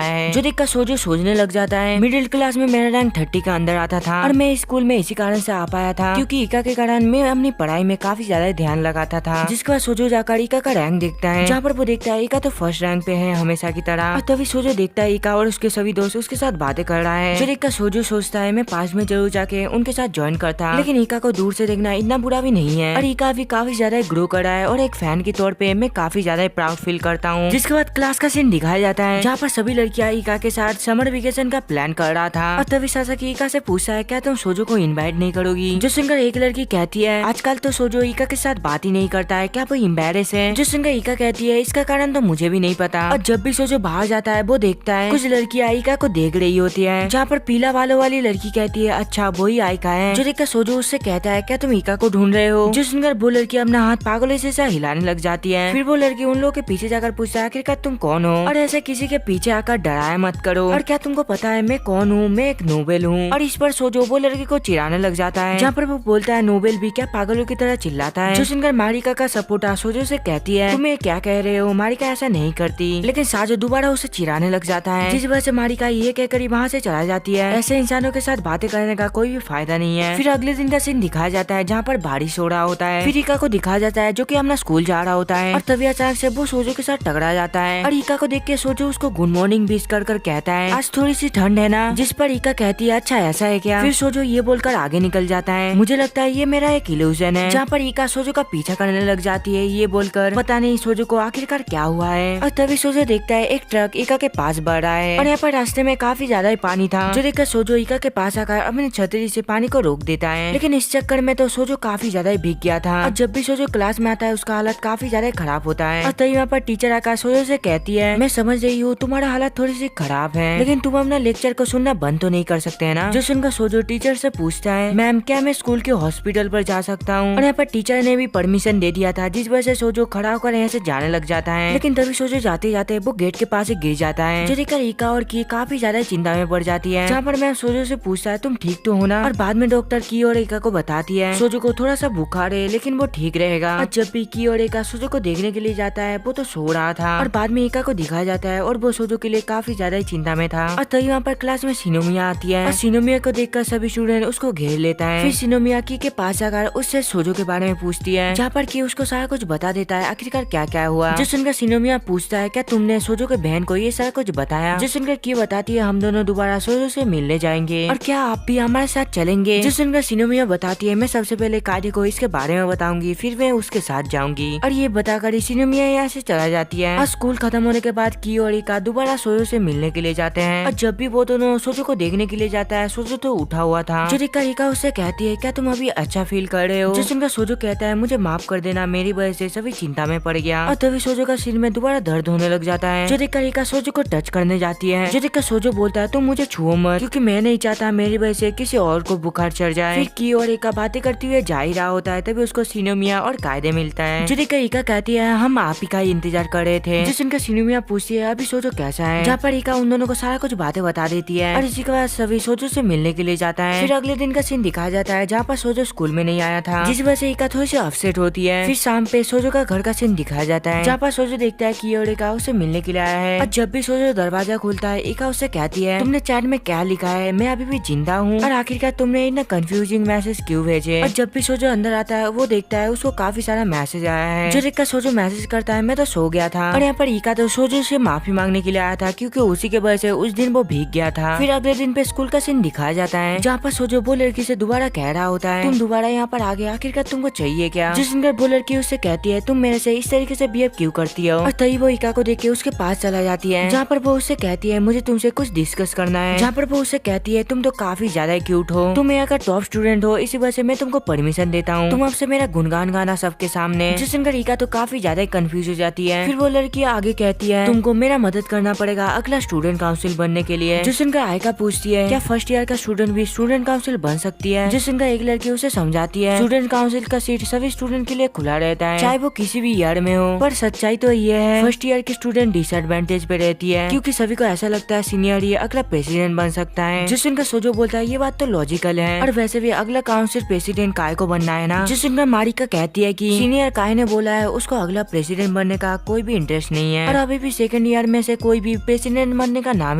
A: है, जो देखकर सोजो सोचने लग जाता है मिडिल क्लास में मेरा रैंक 30 का अंदर आता था और मैं स्कूल में इसी कारण से आ पाया था क्योंकि इका के कारण मैं अपनी पढ़ाई में काफी ज्यादा ध्यान लगाता था। जिसके बाद सोजो जाकर इका का रैंक देखता है, जहाँ पर वो देखता है इका तो फर्स्ट रैंक पे है हमेशा की तरह। और तभी सोजो देखता है इका और उसके सभी दोस्त उसके साथ बातें कर रहा है, जो देखकर सोजो सोचता है मैं पास में जरूर जाके उनके साथ ज्वाइन करता, लेकिन इका को दूर से देखना इतना बुरा भी नहीं है और इका भी काफी ज्यादा ग्रो कर रहा है और एक फैन के तौर पे मैं काफी ज्यादा प्राउड फील करता हूँ। जिसके बाद क्लास का सीन दिखाया जाता है, जहाँ पर सभी लड़कियां इका के साथ समर वेकेशन का प्लान कर रहा था और तभी सासाकी इका से पूछता है क्या तुम सोजो को इनवाइट नहीं करोगी, जो सुनकर एक लड़की कहती है आजकल तो सोजो इका के साथ बात ही नहीं करता है, क्या वो एम्बैरेस है, जो सुनकर इका कहती है इसका कारण तो मुझे भी नहीं पता। और जब भी सोजो बाहर जाता है वो देखता है कुछ लड़कियां आइका को देख रही होती है, जहाँ पर पीला बालों वाली लड़की कहती है अच्छा वही आइका है, जो देखकर सोजो उससे कहता है क्या तुम इका को ढूंढ रहे हो, जो सुनकर वो लड़की अपना हाथ पागलों से हिलाने लग जाती है। फिर वो लड़की उन लोगों के पीछे जाकर पूछता है आखिरकार तुम कौन हो और ऐसे किसी के पीछे आकर डराया मत करो, और क्या तुमको पता है मैं कौन हूँ, मैं एक नोबेल हूँ। और इस पर सोजो वो लड़की को चिढ़ाने लग जाता है, जहाँ पर वो बोलता है नोबेल भी क्या पागलों की तरह चिल्लाता है, जो सुनकर मारिका का सपोर्टर सोजो से कहती है तुम क्या कह रहे हो, मारिका ऐसा नहीं करती, लेकिन साजो दोबारा उसे चिढ़ाने लग जाता है, जिस वजह से मारिका ये कहकर वहाँ से चला जाती है। ऐसे इंसानों के साथ बातें करने का कोई भी फायदा नहीं है। फिर अगले दिन का सीन दिखाया जाता है, जहाँ पर बारिश हो रहा होता है, फिर इका को दिखाया जाता है जो कि अपना स्कूल जा रहा होता है और तभी अचानक से वो सोजो के साथ टकरा जाता है और इका को देख के सोजो उसको गुड मॉर्निंग विश कर कहता है आज थोड़ी सी ठंड है ना, जिस पर इका कहती है अच्छा ऐसा है क्या। फिर सोजो ये बोलकर आगे निकल जाता है, मुझे लगता है ये मेरा एक इल्यूजन है, जहाँ पर इका सोजो का पीछा करने लग जाती है ये बोलकर पता नहीं सोजो को आखिरकार क्या हुआ है। और तभी सोजो देखता है एक ट्रक इका के पास बढ़ रहा है और यहाँ पर रास्ते में काफी ज्यादा पानी था, जो देखकर सोजो इका के पास आकर अपनी छतरी से पानी को रोक देता है, लेकिन इस चक्कर में तो सोजो काफी ज्यादा भीग गया था और जब भी सोजो क्लास में आता है उसका हालत काफी ज्यादा खराब होता है। और तभी वहाँ पर टीचर आकर सोजो से कहती है मैं समझ रही हूँ तुम्हारा हालत थोड़ी सी खराब है, लेकिन तुम अपना लेक्चर को सुनना बंद तो नहीं कर सकते है ना। जो सुनकर सोजो टीचर से पूछता है मैम क्या मैं स्कूल के हॉस्पिटल पर जा सकता हूँ, और यहाँ पर टीचर ने भी परमिशन दे दिया था, जिस वजह से सोजो खड़ा होकर यहाँ से जाने लग जाता है, लेकिन तभी सोजो जाते जाते वो गेट के पास ही गिर जाता है, जो देखकर इका और की काफी ज्यादा चिंता में पड़ जाती है, जहाँ पर मैम सोजो से पूछता है तुम ठीक तो हो ना, और बाद में डॉक्टर की और इका को बताती है सोजो को थोड़ा सा बुखार है लेकिन वो ठीक रहेगा। और जब भी की और इका सोजो को देखने के लिए जाता है वो तो सो रहा था और बाद में इका को दिखाया जाता है और वो सोजो के लिए काफी ज्यादा चिंता में था। और तभी वहाँ पर क्लास में सिनोमिया आती है और सिनोमिया को देखकर सभी स्टूडेंट उसको घेर लेता है। फिर सिनोमिया की के पास जाकर उससे सोजो के बारे में पूछती है, जहाँ पर की उसको सारा कुछ बता देता है आखिरकार क्या क्या हुआ। जो सुनकर सिनोमिया पूछता है क्या तुमने सोजो के बहन को ये सारा कुछ बताया, जो सुनकर की बताती है हम दोनों दोबारा सोजो से मिलने जाएंगे और क्या आप भी हमारे साथ चलेंगे। जो सुनकर सिनोमिया बताती है मैं सबसे पहले काजे को इसके बारे में बताऊंगी फिर मैं उसके साथ जाऊंगी, और ये बताकर सिनोमिया यहाँ से चला जाती है। और स्कूल खत्म होने के बाद की और इका दोबारा सोजो से मिलने के लिए जाते हैं और जब भी वो दोनों सोजो को देखने के लिए जाता है सोजो तो उठा हुआ था, जो देखकर इका उससे कहती है क्या तुम अभी अच्छा फील कर रहे हो, जो सुनकर सोजो कहता है मुझे माफ कर देना मेरी वजह से सभी चिंता में पड़ गया। और तभी सोजो का सिर में दोबारा दर्द होने लग जाता है, जो देखकर इका सोजो को टच करने जाती है, जो देखकर सोजो बोलता है तुम मुझे छुओ मत क्योंकि मैं नहीं चाहता मेरी वजह से किसी और को बुखार चढ़ जाए। फिर की और इका बातें करते हुए जा ही रहा होता है, तभी उसको सिनोमिया और कायदे मिलता है, जो देखकर इका कहती है हम आप ही का इंतजार कर रहे थे। जिस सुनकर सिनोमिया पूछती है अभी सोजो कैसा है, जहाँ पर इका उन दोनों को सारा कुछ बातें बता देती है और इसी के बाद सभी सोजो से मिलने के लिए जाता है। फिर अगले दिन का सीन दिखाया जाता है, जहाँ पर सोजो स्कूल में नहीं आया था, जिस वजह से इका थोड़ी सी अपसेट होती है। फिर शाम पे सोजो का घर का सीन दिखाया जाता है, जहाँ पर सोजो देखता है कि और इका उसे मिलने के लिए आया है, और जब भी सोजो दरवाजा खोलता है इका उससे कहती है तुमने चैट में क्या लिखा है, मैं अभी भी जिंदा हूँ, और आखिरकार तुमने इतना कंफ्यूजिंग मैसेज क्यों भेजे। और जब भी सोजो अंदर आता है वो देखता है उसको काफी सारा मैसेज आया है, जो देखकर सोजो मैसेज करता है मैं तो सो गया था, और यहाँ पर इका तो सोजो से माफी मांगने के लिए आया था क्योंकि उसी के वजह से उस दिन वो भीग गया था। फिर अगले दिन पे स्कूल का सीन दिखाया जाता है, जहाँ पर सोजो वो लड़की से दोबारा कह रहा होता है तुम दोबारा यहाँ पर आ गए आखिरकार तुमको चाहिए क्या, जिस दिन वो लड़की उससे कहती है तुम मेरे से इस तरीके से बिहेव क्यों करती हो, और तभी वो इका को देख के उसके पास चला जाती है, जहाँ पर वो उससे कहती है मुझे तुमसे कुछ डिस्कस करना है, जहाँ पर वो उससे कहती है तुम तो काफी ज्यादा क्यूट हो, तुम यहाँ का टॉप स्टूडेंट हो, इसी वजह से मैं तुमको परमिशन देता हूँ तुम आपसे मेरा गुनगान गाना सबके सामने। जिस दिन इका तो काफी ज्यादा कंफ्यूज हो जाती है। फिर वो लड़की आगे कहती है तुमको मेरा मदद करना पड़ेगा अगला स्टूडेंट काउंसिल बनने के लिए। जिस दिन आयका पूछती है क्या फर्स्ट ईयर का स्टूडेंट भी स्टूडेंट काउंसिल बन सकती है, जिस दिन एक लड़की उसे समझाती है स्टूडेंट काउंसिल का सीट सभी स्टूडेंट के लिए खुला रहता है चाहे वो किसी भी ईयर में हो, पर सच्चाई तो ये है फर्स्ट ईयर की स्टूडेंट डिसएडवांटेज पे रहती है क्योंकि सभी को ऐसा लगता है सीनियर ये अगला प्रेसिडेंट बन सकता है। जिस दिन सोजो बोलता है ये बात तो लॉजिकल है, और वैसे भी अगला काउंसिल प्रेसिडेंट काय को बनना है ना। जिस दिन मारिका कहती है कि सीनियर काय ने बोला है उसको अगला प्रेसिडेंट बनने का कोई भी इंटरेस्ट नहीं है और अभी भी सेकंड ईयर में से कोई भी प्रेसिडेंट बनने का नाम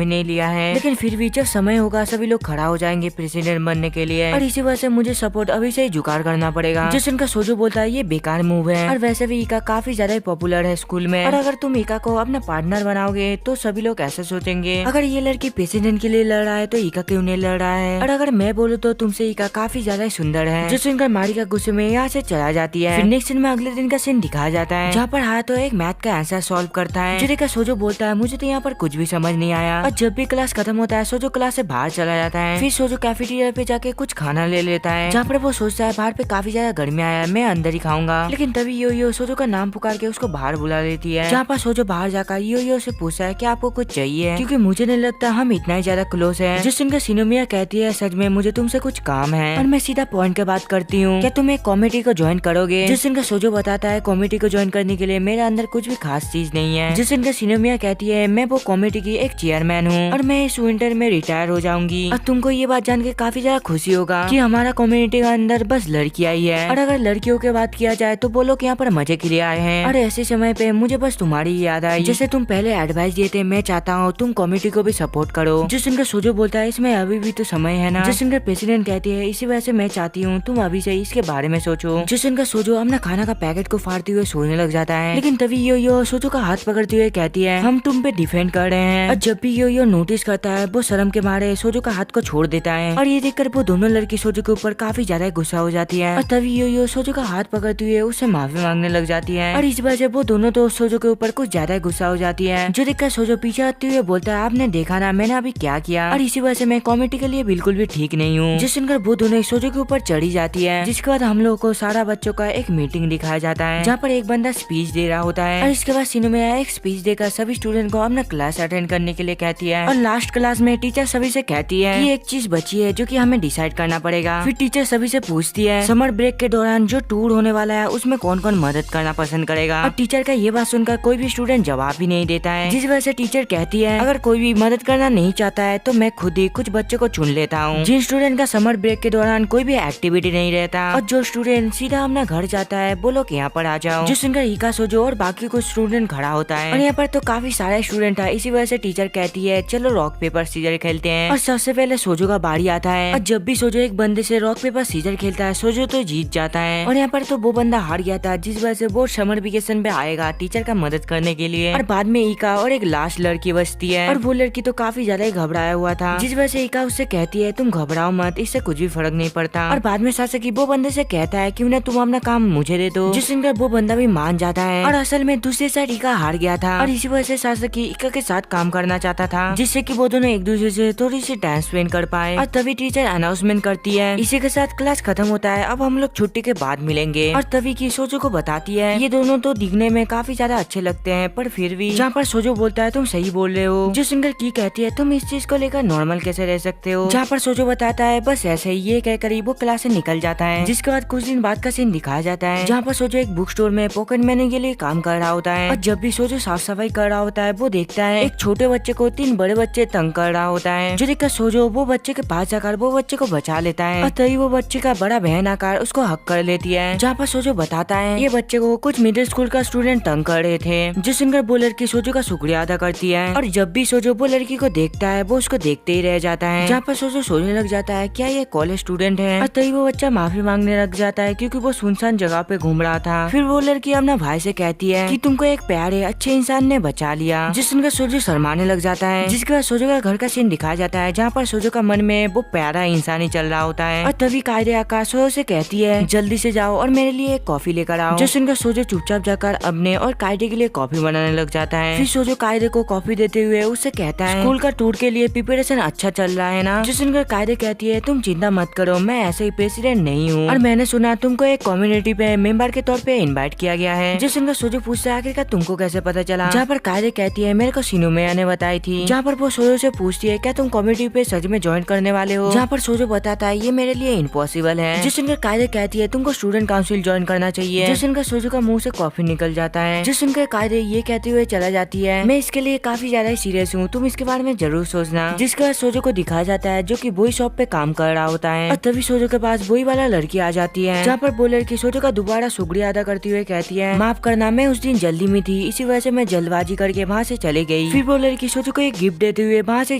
A: ही नहीं लिया है। लेकिन फिर भी जब समय होगा सभी लोग खड़ा हो जाएंगे प्रेसिडेंट बनने के लिए और इसी वजह से मुझे सपोर्ट अभी से ही जुगाड़ करना पड़ेगा। जिसका सोजो बोलता है ये बेकार मूव है और वैसे भी इका काफी ज्यादा पॉपुलर है स्कूल में और अगर तुम इका को अपना पार्टनर बनाओगे तो सभी लोग ऐसे सोचेंगे अगर ये लड़की प्रेसिडेंट के लिए लड़ रहा है तो इका क्यों नहीं लड़ रहा है। और अगर मैं बोलूँ तो तुमसे इका काफी ज्यादा सुंदर है। जो सुनकर मारी का गुस्से में यहाँ से चला जाती है। फिर नेक्स्ट सीन में अगले दिन का सीन दिखाया जाता है जहाँ पर हाथों एक मैथ का आंसर सॉल्व करता है। जो देखकर सोजो बोलता है मुझे तो यहाँ पर कुछ भी समझ नहीं आया। और जब भी क्लास खत्म होता है सोजो क्लास से बाहर चला जाता है। फिर सोजो कैफेटेरिया पे जाके कुछ खाना ले लेता है जहाँ पर वो सोचता है बाहर पे काफी ज्यादा गर्मी आया है मैं अंदर ही खाऊंगा। लेकिन तभी यो सोजो का नाम पुकार के उसको बाहर बुला लेती है जहाँ पर सोजो बाहर जाकर यो से पूछता है कि आपको कुछ चाहिए क्योंकि मुझे नहीं लगता हम इतना ही ज्यादा क्लोज है। जिस दिन का सिनोमिया कहती है सच में मुझे तुमसे कुछ काम है और मैं सीधा पॉइंट के बात करती हूँ क्या तुम एक कॉमेडी को ज्वाइन करोगे। जिस दिन का सोजो बताता है कॉमेडी को ज्वाइन करने के लिए मेरे अंदर कुछ भी खास चीज नहीं है। जिस दिन का सिनोमिया कहती है मैं वो कॉमेडी की एक चेयरमैन हूँ और मैं इस विंटर में रिटायर हो जाऊंगी और तुमको ये बात जान के काफी ज्यादा खुशी होगा कि हमारा कम्युनिटी के अंदर बस लड़कियां ही है और अगर लड़कियों की बात किया जाए तो वो लोग यहाँ पर मजे के लिए आए हैं और ऐसे समय पे मुझे बस तुम्हारी ही याद आई। जैसे तुम पहले एडवाइस दिए थे मैं चाहता हूँ तुम कॉमेडी को भी सपोर्ट करो। जिस दिन का सोजो बोलता है इसमें अभी भी तो समय है ना। जिस दिन का प्रेसिडेंट कहती है इसी वजह से मैं चाहती हूँ तुम अभी से इसके बारे में सोचो। जिस दिन का सोजो अपना खाना का पैकेट को फाड़ते हुए सोने लग जाता है। लेकिन तभी यो सोजो का हाथ पकड़ते हुए कहती है हम तुम पे डिफेंड कर रहे हैं। और जब भी यो नोटिस करता है वो शर्म के मारे सोजो का हाथ को छोड़ देता है और ये देखकर वो दोनों लड़की सोजो के ऊपर काफी ज्यादा गुस्सा हो जाती है। और तभी यो सोजो का हाथ पकड़ते हुए उससे माफी मांगने लग जाती है और इस वजह से वो दोनों तो सोजो के ऊपर कुछ ज्यादा गुस्सा हो जाती है। जो देखकर सोजो पीछे आते हुए बोलता है आपने देखा ना मैंने अभी क्या किया और इसी वजह से मैं कॉमेडी के लिए बिल्कुल भी ठीक नहीं हूँ। जिस सुनकर वो दोनों सोजो के ऊपर चढ़ी जाती है जिसके बाद हम लोग को सारा बच्चों का एक मीटिंग दिखाया जाता है जहाँ पर एक बंदा स्पीच दे रहा होता है और इसके बाद सिनोमिया एक स्पीच देकर सभी स्टूडेंट को अपना क्लास अटेंड करने के लिए कहती है और लास्ट क्लास में टीचर सभी से कहती है कि एक चीज बची है जो कि हमें डिसाइड करना पड़ेगा। फिर टीचर सभी से पूछती है समर ब्रेक के दौरान जो टूर होने वाला है उसमें कौन कौन मदद करना पसंद करेगा और टीचर का ये बात सुनकर कोई भी स्टूडेंट जवाब ही नहीं देता है। जिस वजह से टीचर कहती है अगर कोई भी मदद करना नहीं चाहता है तो मैं खुद ही कुछ बच्चों को चुन लेता हूँ जिन स्टूडेंट का समर ब्रेक के दौरान कोई भी एक्टिविटी नहीं रहता और जो स्टूडेंट सीधा अपना घर जाता है वो लोग यहाँ पर आ जाओ। जो सुनकर इका सोजो और बाकी कुछ स्टूडेंट खड़ा होता है और यहाँ पर तो काफी सारे स्टूडेंट है। इसी वजह से टीचर कहती है चलो रॉक पेपर सीजर खेलते हैं और सबसे पहले सोजो का बारी आता है और जब भी सोजो एक बंदे से रॉक पेपर सीजर खेलता है सोजो तो जीत जाता है और यहाँ पर तो वो बंदा हार गया था जिस वजह से वो समर वेकेशन पे आएगा टीचर का मदद करने के लिए। और बाद में इका और एक लास्ट लड़की बचती है और वो लड़की तो काफी ज्यादा घबराया हुआ था जिस वजह से इका उससे कहती है तुम घबराओ मत इससे कुछ भी फर्क नहीं पड़ता। और बाद में सासकी वो बंदे से कहता है क्यों ना तुम अपना काम मुझे दे दो जिस दिन वो बंदा भी मान जाता है और असल में दूसरी साइड इका हार गया था और इसी वजह से सासकी इका के साथ काम करना चाहता था जिससे कि वो दोनों एक दूसरे से थोड़ी सी टाइम स्पेंड कर पाए। और तभी टीचर अनाउंसमेंट करती है इसी के साथ क्लास खत्म होता है अब हम लोग छुट्टी के बाद मिलेंगे। और तभी की सोजो को बताती है ये दोनों तो दिखने में काफी ज्यादा अच्छे लगते हैं पर फिर भी। जहाँ पर सोजो बोलता है तुम सही बोल रहे हो। जो सुनकर की कहती है तुम इस चीज को लेकर नॉर्मल कैसे रह सकते हो। जहाँ पर सोजो बताता है बस ऐसे ही ये कहकर वो क्लास से निकल जाता है। जिसके बाद कुछ दिन बाद का सीन दिखाया जाता है जहाँ पर सोजो एक बुक स्टोर में पॉकेट मनी के लिए काम कर रहा होता है और जब भी सोजो साफ सफाई कर रहा होता है वो देखता है एक छोटे बच्चे को 3 बड़े बच्चे तंग कर रहा होता है। जो देखकर सोजो वो बच्चे के पास जाकर वो बच्चे को बचा लेता है और तभी वो बच्चे का बड़ा बहन आकर उसको हक कर लेती है। जहाँ पर सोजो बताता है ये बच्चे को कुछ मिडिल स्कूल का स्टूडेंट तंग कर रहे थे। जो सुनकर वो लड़की सोजो का शुक्रिया अदा करती है और जब भी सोजो वो लड़की को देखता है वो उसको देखते ही रह जाता है। जहाँ पर सोजो सोचने लग जाता है क्या ये कॉलेज स्टूडेंट है और तभी वो बच्चा माफी मांगने लग जाता है क्योंकि वो सुनसान जगह पे घूम रहा था। फिर वो लड़की अपना भाई से कहती है कि तुमको एक प्यारे अच्छे इंसान ने बचा लिया। जिस सुनकर सोजो शर्माने लग जाता है। जिसके बाद सोजो का घर का सीन दिखाया जाता है जहाँ पर सोजो का मन में वो प्यारा इंसान ही चल रहा होता है और तभी कायदे आकाश सोजो से कहती है जल्दी से जाओ और मेरे लिए एक कॉफी लेकर आओ। जो सुनकर सोजो चुपचाप जाकर अपने और कायदे के लिए कॉफी बनाने लग जाता है। फिर सोजो कायदे को कॉफी देते हुए उससे कहता है स्कूल का टूर के लिए प्रिपरेशन अच्छा चल रहा है ना। जो सुनकर कायदे कहती है तुम चिंता मत करो मैं ऐसे ही प्रेसिडेंट नहीं हूँ और मैंने सुना तुमको एक कम्युनिटी पे मेंबर के तौर पे इनवाइट किया गया है। जो सुनकर सोजो पूछता है आखिरकार तुमको कैसे पता चला। जहाँ पर कायदे कहती है मेरे को सिनोमिया ने बताई थी। जहाँ पर वो सोजो से पूछती है क्या तुम कम्युनिटी पे सच में ज्वाइन करने वाले हो। जहाँ पर सोजो बताता है ये मेरे लिए इम्पॉसिबल है। जिस सुनकर कायदे कहती है तुमको स्टूडेंट काउंसिल ज्वाइन करना चाहिए। जिस सुनकर सोजो का मुंह से कॉफी निकल जाता है। जिस सुनकर कायदे ये कहते हुए चला जाती है मैं इसके लिए काफी ज्यादा सीरियस हूँ तुम इसके बारे में जरूर सोचना। जिसके बाद सोजो को दिखाया जाता है जो कि वही शॉप पे काम कर रहा होता है और तभी सोजो के पास वही वाला लड़की आ जाती है। जहाँ पर वो लड़की सोजो का दोबारा शुक्रिया अदा करती हुए कहती है है, माफ करना मैं उस दिन जल्दी में थी, इसी वजह से मैं जल्दबाजी करके वहाँ से चले गई। फिर वो लड़की सोजो को एक गिफ्ट देते हुए वहाँ से